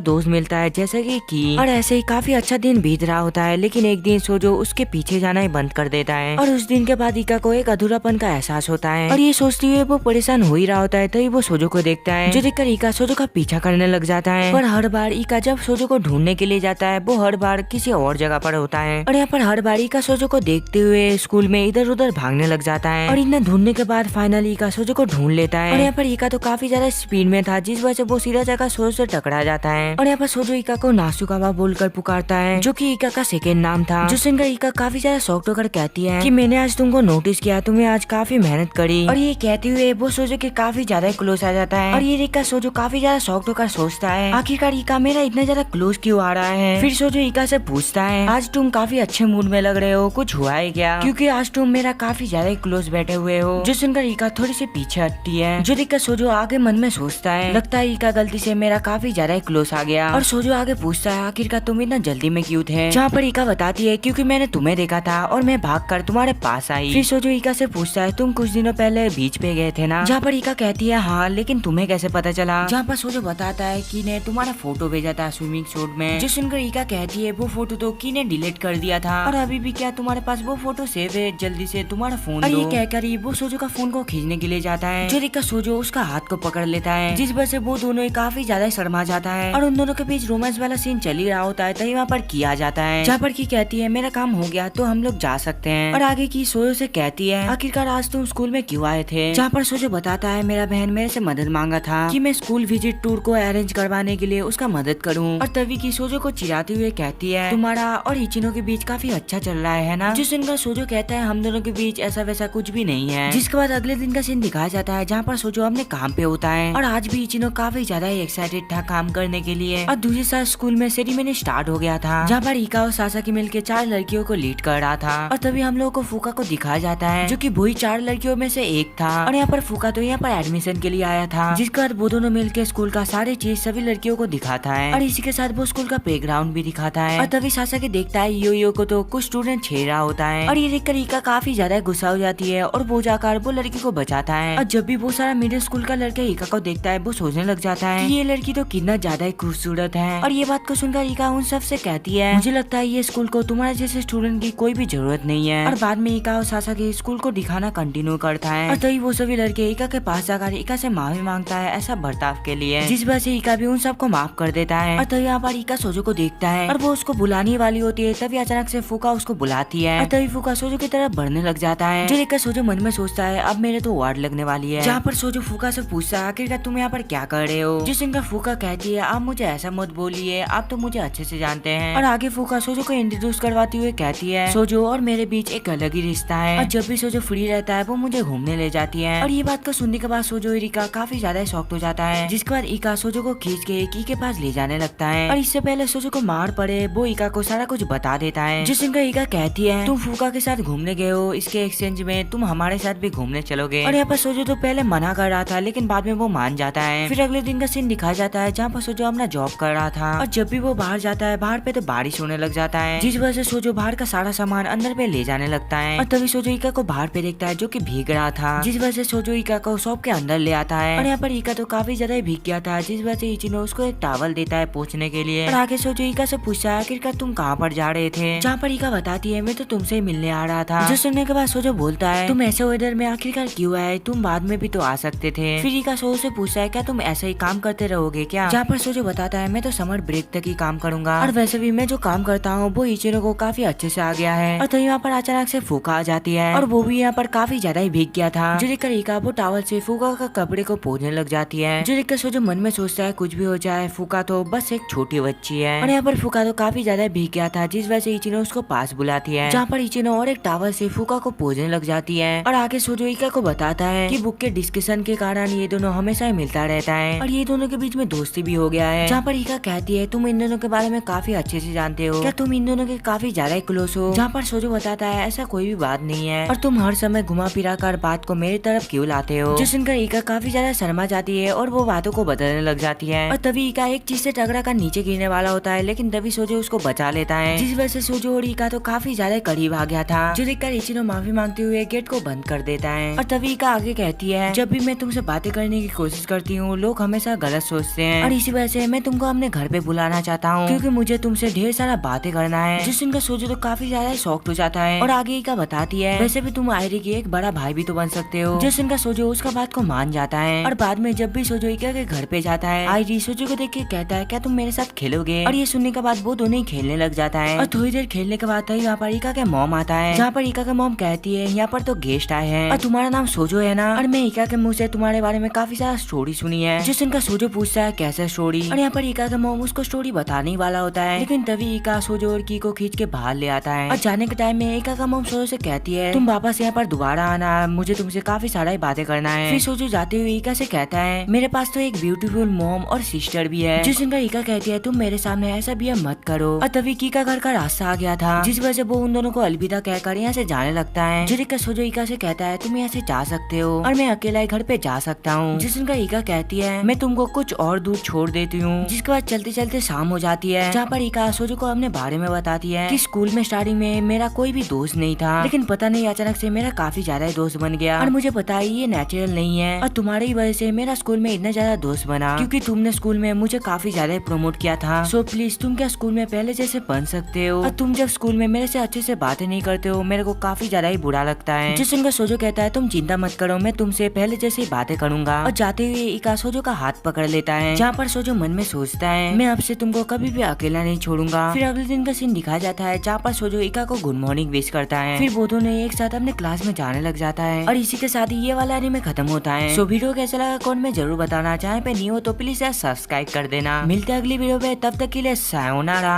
A: दोस्त मिलता है, जैसे कि और ऐसे ही काफी अच्छा दिन बीत रहा होता है। लेकिन एक दिन सोजो उसके पीछे जाना ही बंद कर देता है। और उस दिन के बाद इका को एक अधूरापन का एहसास होता है। और ये सोचते हुए वो परेशान हो ही रहा होता है, तभी वो सोजो को देखता है, जो देखकर इका सोजो का पीछा करने लग जाता है। पर हर बार इका जब सोजो को ढूंढने के लिए जाता है, वो हर बार किसी और जगह पर होता है। और यहाँ पर हर बार इका सोजो को देखते हुए स्कूल में इधर उधर भागने लग जाता है। और इतना ढूंढने के बाद फाइनली इका सोजो को ढूंढ लेता है। और यहाँ पर इका तो काफी ज्यादा स्पीड में था, जिस वजह से वो सीधा जगह सोजो से टकरा जाता है। और यहाँ पर सोजो इका को नासुकावा बोलकर पुकारता है, जो कि इका का सेकेंड नाम था। जो सुनकर इका काफी ज्यादा शॉक्ड होकर कहती है कि मैंने आज तुमको नोटिस किया, तुम्हें आज काफी मेहनत करी। और ये कहते हुए वो सोजो के काफी ज्यादा क्लोज आ जाता है। और ये देखकर सोजो काफी ज्यादा शॉक्ड होकर सोचता है आखिरकार इका मेरा इतना ज्यादा क्लोज क्यों आ रहा है। फिर सोजो इका से पूछता है आज तुम काफी अच्छे मूड में लग रहे हो, कुछ हुआ है क्या, क्योंकि आज तुम मेरा काफी ज्यादा क्लोज बैठे हुए हो। जो सुनकर इका थोड़ी सी पीछे हटती है। जो देखकर सोजो आगे मन में सोचता है लगता है इका गलती से मेरा काफी ज्यादा क्लोज आ गया। और सोजो आगे पूछता है आखिरकार तुम इतना जल्दी में क्यों थे, जहाँ पर इका बताती है क्योंकि मैंने तुम्हें देखा था और मैं भागकर तुम्हारे पास आई। फिर सोजो इका से पूछता है तुम कुछ दिनों पहले बीच पे गए थे ना, जहाँ पर इका कहती है हाँ, लेकिन तुम्हें कैसे पता चला। जहाँ पर सोजो बताता है कि ने तुम्हारा फोटो भेजा था स्विमिंग सूट में। जो सुनकर इका कहती है वो फोटो तो की ने डिलीट कर दिया था और अभी भी क्या तुम्हारे पास वो फोटो सेव है, जल्दी से तुम्हारा फोन दो। ये कहकर ही वो सोजो का फोन को खींचने के लिए जाता है। जो देखकर सोजो उसका हाथ को पकड़ लेता है, जिस वजह से वो दोनों ही काफी ज्यादा शर्मा जाता है। और उन दोनों के बीच रोमांस वाला सीन चल ही रहा होता है, तभी वहाँ पर किया जाता है, जहाँ पर की कहती है मेरा काम हो गया तो हम लोग जा सकते हैं। और आगे की सोजो से कहती है आखिरकार आज तुम स्कूल में क्यों आए थे, जहाँ पर सोजो बताता है मेरा बहन मेरे से मदद मांगा था कि मैं स्कूल विजिट टूर को अरेंज करवाने के लिए उसका मदद करूँ। और तभी की सोजो को चिढ़ाते हुए कहती है तुम्हारा और इचिनो के बीच काफी अच्छा चल रहा है ना। जिस सुनकर सोजो कहता है हम दोनों के बीच ऐसा वैसा कुछ भी नहीं है। जिसके बाद अगले दिन का सीन दिखाया जाता है, जहाँ पर सोजो अपने काम पे होता है। और आज भी इचिनो काफी ज्यादा एक्साइटेड था काम करने के लिए। और दूसरी साइड स्कूल में सेरेमनी स्टार्ट हो गया था, जहाँ पर इका और सासाकी मिलकर 4 लड़कियों को लीड कर रहा था। और तभी हम लोगों को फूका को दिखाया जाता है, जो कि वही 4 लड़कियों में से एक था। और यहाँ पर फूका तो यहाँ पर एडमिशन के लिए आया था, जिसके बाद वो दोनों मिलकर स्कूल का सारी चीज सभी लड़कियों को दिखाता है। और इसी के साथ वो स्कूल का प्लेग्राउंड भी दिखाता है। और तभी सासाकी देखता है यो को तो कुछ स्टूडेंट छेड़ रहा होता है। और ये देखकर इका काफी ज्यादा गुस्सा हो जाती है और वो जाकर वो लड़की को बचाता है। और जब भी वो सारा मिडिल स्कूल का लड़का इका को देखता है, वो सोचने लग जाता है कि ये लड़की तो कितना ज्यादा ही खूबसूरत है। और ये बात को सुनकर इका उन सब से कहती है मुझे लगता है ये स्कूल को तुम्हारे जैसे स्टूडेंट की कोई भी जरूरत नहीं है। और बाद में इका और सासाकी स्कूल को दिखाना कंटिन्यू करता है। और तभी वो सभी लड़के इका के पास जाकर इका से माफी मांगता है ऐसा बर्ताव के लिए, जिस वजह से इका भी उन सबको माफ कर देता है। और तभी यहाँ पर इका सोजो को देखता है और वो उसको बुलाने वाली होती है, तभी अचानक से फूका उसको बुलाती है। और तभी फूका सोजो की तरफ बढ़ने लग जाता है, जो देखकर सोजो मन में सोचता है अब मेरे तो वार्ड लगने वाली है। जहाँ पर सोजो फूका से पूछता है आखिरकार तुम यहाँ पर क्या कर रहे हो, जिस इनका फूका कहती है आप मुझे ऐसा मत बोलिए, आप तो मुझे अच्छे से जानते हैं। और आगे फूका सोजो को इंट्रोड्यूस करवाती हुए कहती है सोजो और मेरे बीच एक अलग ही रिश्ता है, और जब भी सोजो फ्री रहता है वो मुझे घूमने ले जाती है। और ये बात को सुनने के बाद सोजो इका काफी ज्यादा शॉक्ड हो जाता है, जिसके बाद इका सोजो को खींच के की के पास ले जाने लगता है। और इससे पहले सोजो को मार पड़े वो इका को सारा कुछ बता देता है, जिस इनका इका कहती है तुम फूका के साथ घूमने गए हो, इसके एक्सचेंज में तुम हमारे साथ भी घूमने चलोगे। और यहाँ पर सोजो तो पहले मना कर रहा था, लेकिन बाद में वो मान जाता है। फिर अगले दिन का सीन दिखाया जाता है, जहाँ पर सोजो अपना जॉब कर रहा था। और जब भी वो बाहर जाता है बाहर पे तो बारिश होने लग जाता है, जिस वजह से सोजो बाहर का सारा सामान अंदर पे ले जाने लगता है। और तभी सोजो इका को बाहर पे देखता है जो कि भीग रहा था, जिस वजह से सोजो इका को शॉप के अंदर ले आता है। और यहाँ पर इका तो काफी ज्यादा भीग गया था, जिस वजह से इचिनो उसको एक टॉवल देता है पोंछने के लिए। और आगे सोजो इका से पूछता है आखिरकार तुम कहाँ पर जा रहे थे, जहाँ पर इका बताती है मैं तो तुमसे मिलने आ रहा था। जो सुनने के बाद सोजो बोलता है तुम ऐसे वेदर में आखिरकार क्यों आए, तुम बाद में भी तो आ सकते थे। फिर इका सोजो से पूछता है क्या तुम ऐसे ही काम करते रहोगे क्या, जहाँ पर सोजो बताता है मैं तो समर ब्रेक तक ही काम करूंगा, और वैसे भी मैं जो काम करता हूँ वो इचिनो को काफी अच्छे से आ गया है। और तो यहाँ पर अचानक से फूका आ जाती है, और वो भी यहाँ पर काफी ज्यादा ही भीग गया था, जो देखकर इका वो टॉवल से फूका का कपड़े को पोंछने लग जाती है। जो देखकर सोजो मन में सोचता है कुछ भी हो जाए फूका तो बस एक छोटी बच्ची है। और यहाँ पर फूका तो काफी ज्यादा भीग गया था, जिस वजह से इचिनो उसको पास बुलाती है, जहाँ पर इचिनो और एक टॉवल से फूका को पोंछने लग जाती है। और आगे सोजो इका को बताता है कि बुक के डिस्कशन के कारण ये दोनों हमेशा ही मिलता रहता है, और ये दोनों के बीच में दोस्ती भी हो गया है। जहाँ पर इका कहती है तुम इन दोनों के बारे में काफी अच्छे से जानते हो, क्या तुम इन दोनों के काफी ज्यादा क्लोज हो, जहाँ पर सोजो बताता है ऐसा कोई कोई भी बात नहीं है और तुम हर समय घुमा फिरा कर बात को मेरी तरफ क्यों लाते हो। जो सुनकर इका काफी ज्यादा शर्मा जाती है और वो बातों को बदलने लग जाती है और तभी इका एक चीज से टकरा कर नीचे गिरने वाला होता है, लेकिन तभी सोजो उसको बचा लेता है, जिस वजह से सोजो और इका तो काफी ज्यादा करीब आ गया था। जो देखकर इचिनो माफी मांगते हुए गेट को बंद कर देता है और तभी इका आगे कहती है, जब भी मैं तुमसे बातें करने की कोशिश करती हूँ लोग हमेशा गलत सोचते हैं और इसी वजह से मैं तुमको अपने घर पे बुलाना चाहता हूँ क्योंकि मुझे तुमसे ढेर सारा बातें करना है। जिस सुनकर सोजो तो काफी ज्यादा शॉक्ड हो जाता है और आगे इका बताती है, वैसे भी तुम आयरी की एक बड़ा भाई भी तो बन सकते हो। जिस सुनकर सोजो उसका बात को मान जाता है और बाद में जब भी सोजो इका के घर पे जाता है आयरी सोजो को देख के कहता है, क्या तुम मेरे साथ खेलोगे। और ये सुनने के बाद वो दोनों ही खेलने लग जाता है और थोड़ी देर खेलने के बाद यहाँ पर इका के मॉम आता है, जहाँ पर इका के मॉम कहती है, यहाँ पर तो गेस्ट आए हैं और तुम्हारा नाम सोजो है ना, और मैं इका के मुँह से तुम्हारे बारे में काफी सारा स्टोरी सुनी है। जिस सुनकर सोजो पूछता है कैसे स्टोरी, और यहाँ पर इका का मॉम उसको स्टोरी बताने वाला होता है, लेकिन तभी इका सोजो और की को खींच के बाहर ले आता है और जाने के टाइम में इका का मॉम सोजो से कहती है, तुम वापस यहाँ पर दोबारा आना, मुझे तुमसे काफी सारा बातें करना है। फिर सोजो जाते हुए इका से कहता है, मेरे पास तो एक ब्यूटीफुल मॉम और सिस्टर भी है। जिस सुनकर इका कहती है, तुम मेरे सामने ऐसा भी मत करो। और तभी की का घर का रास्ता आ गया था, जिस वजह से वो उन दोनों को अलविदा कहकर यहाँ से जाने लगता है। जो देखकर सोजो इका से कहता है, तुम यहाँ से जा सकते हो और मैं अकेला ही घर पे जा सकता हूँ। जिस सुनकर इका कहती है, मैं तुमको कुछ और दूर छोड़ देती हूँ। जिसके बाद चलते चलते शाम हो जाती है, जहाँ पर इका सोजो को अपने बारे में बताती है कि स्कूल में स्टार्टिंग में मेरा कोई भी दोस्त नहीं था, लेकिन पता नहीं अचानक से मेरा काफी ज्यादा दोस्त बन गया और मुझे पता है ये नेचुरल नहीं है और तुम्हारी ही वजह से मेरा स्कूल में इतना ज्यादा दोस्त बना क्योंकि तुमने स्कूल में मुझे काफी ज्यादा प्रमोट किया था। सो प्लीज तुम क्या स्कूल में पहले जैसे बन सकते हो, और तुम जब स्कूल में मेरे से अच्छे से बातें नहीं करते हो मेरे को काफी ज्यादा ही बुरा लगता है। जिस सुनकर सोजो कहता है, तुम चिंता मत करो, मैं तुमसे पहले जैसे ही बातें करूंगा। और जाते हुए इका सोजो का हाथ पकड़ लेता है, जहाँ पर सोजो मन में सोचता है, मैं अब से तुमको कभी भी अकेला नहीं छोड़ूंगा। फिर अगले दिन का सीन दिखाया जाता है, जहाँ पर सोजो इका को गुड मॉर्निंग विश करता है। फिर वो दोनों एक साथ अपने क्लास में जाने लग जाता है और इसी के साथ ही ये वाला एनीमे खत्म होता है। सो वीडियो कैसा लगा कमेंट में जरूर बताना, चैनल पे न्यू हो तो प्लीज सब्सक्राइब कर देना। मिलते हैं अगली वीडियो में, तब तक के लिए सायोनारा।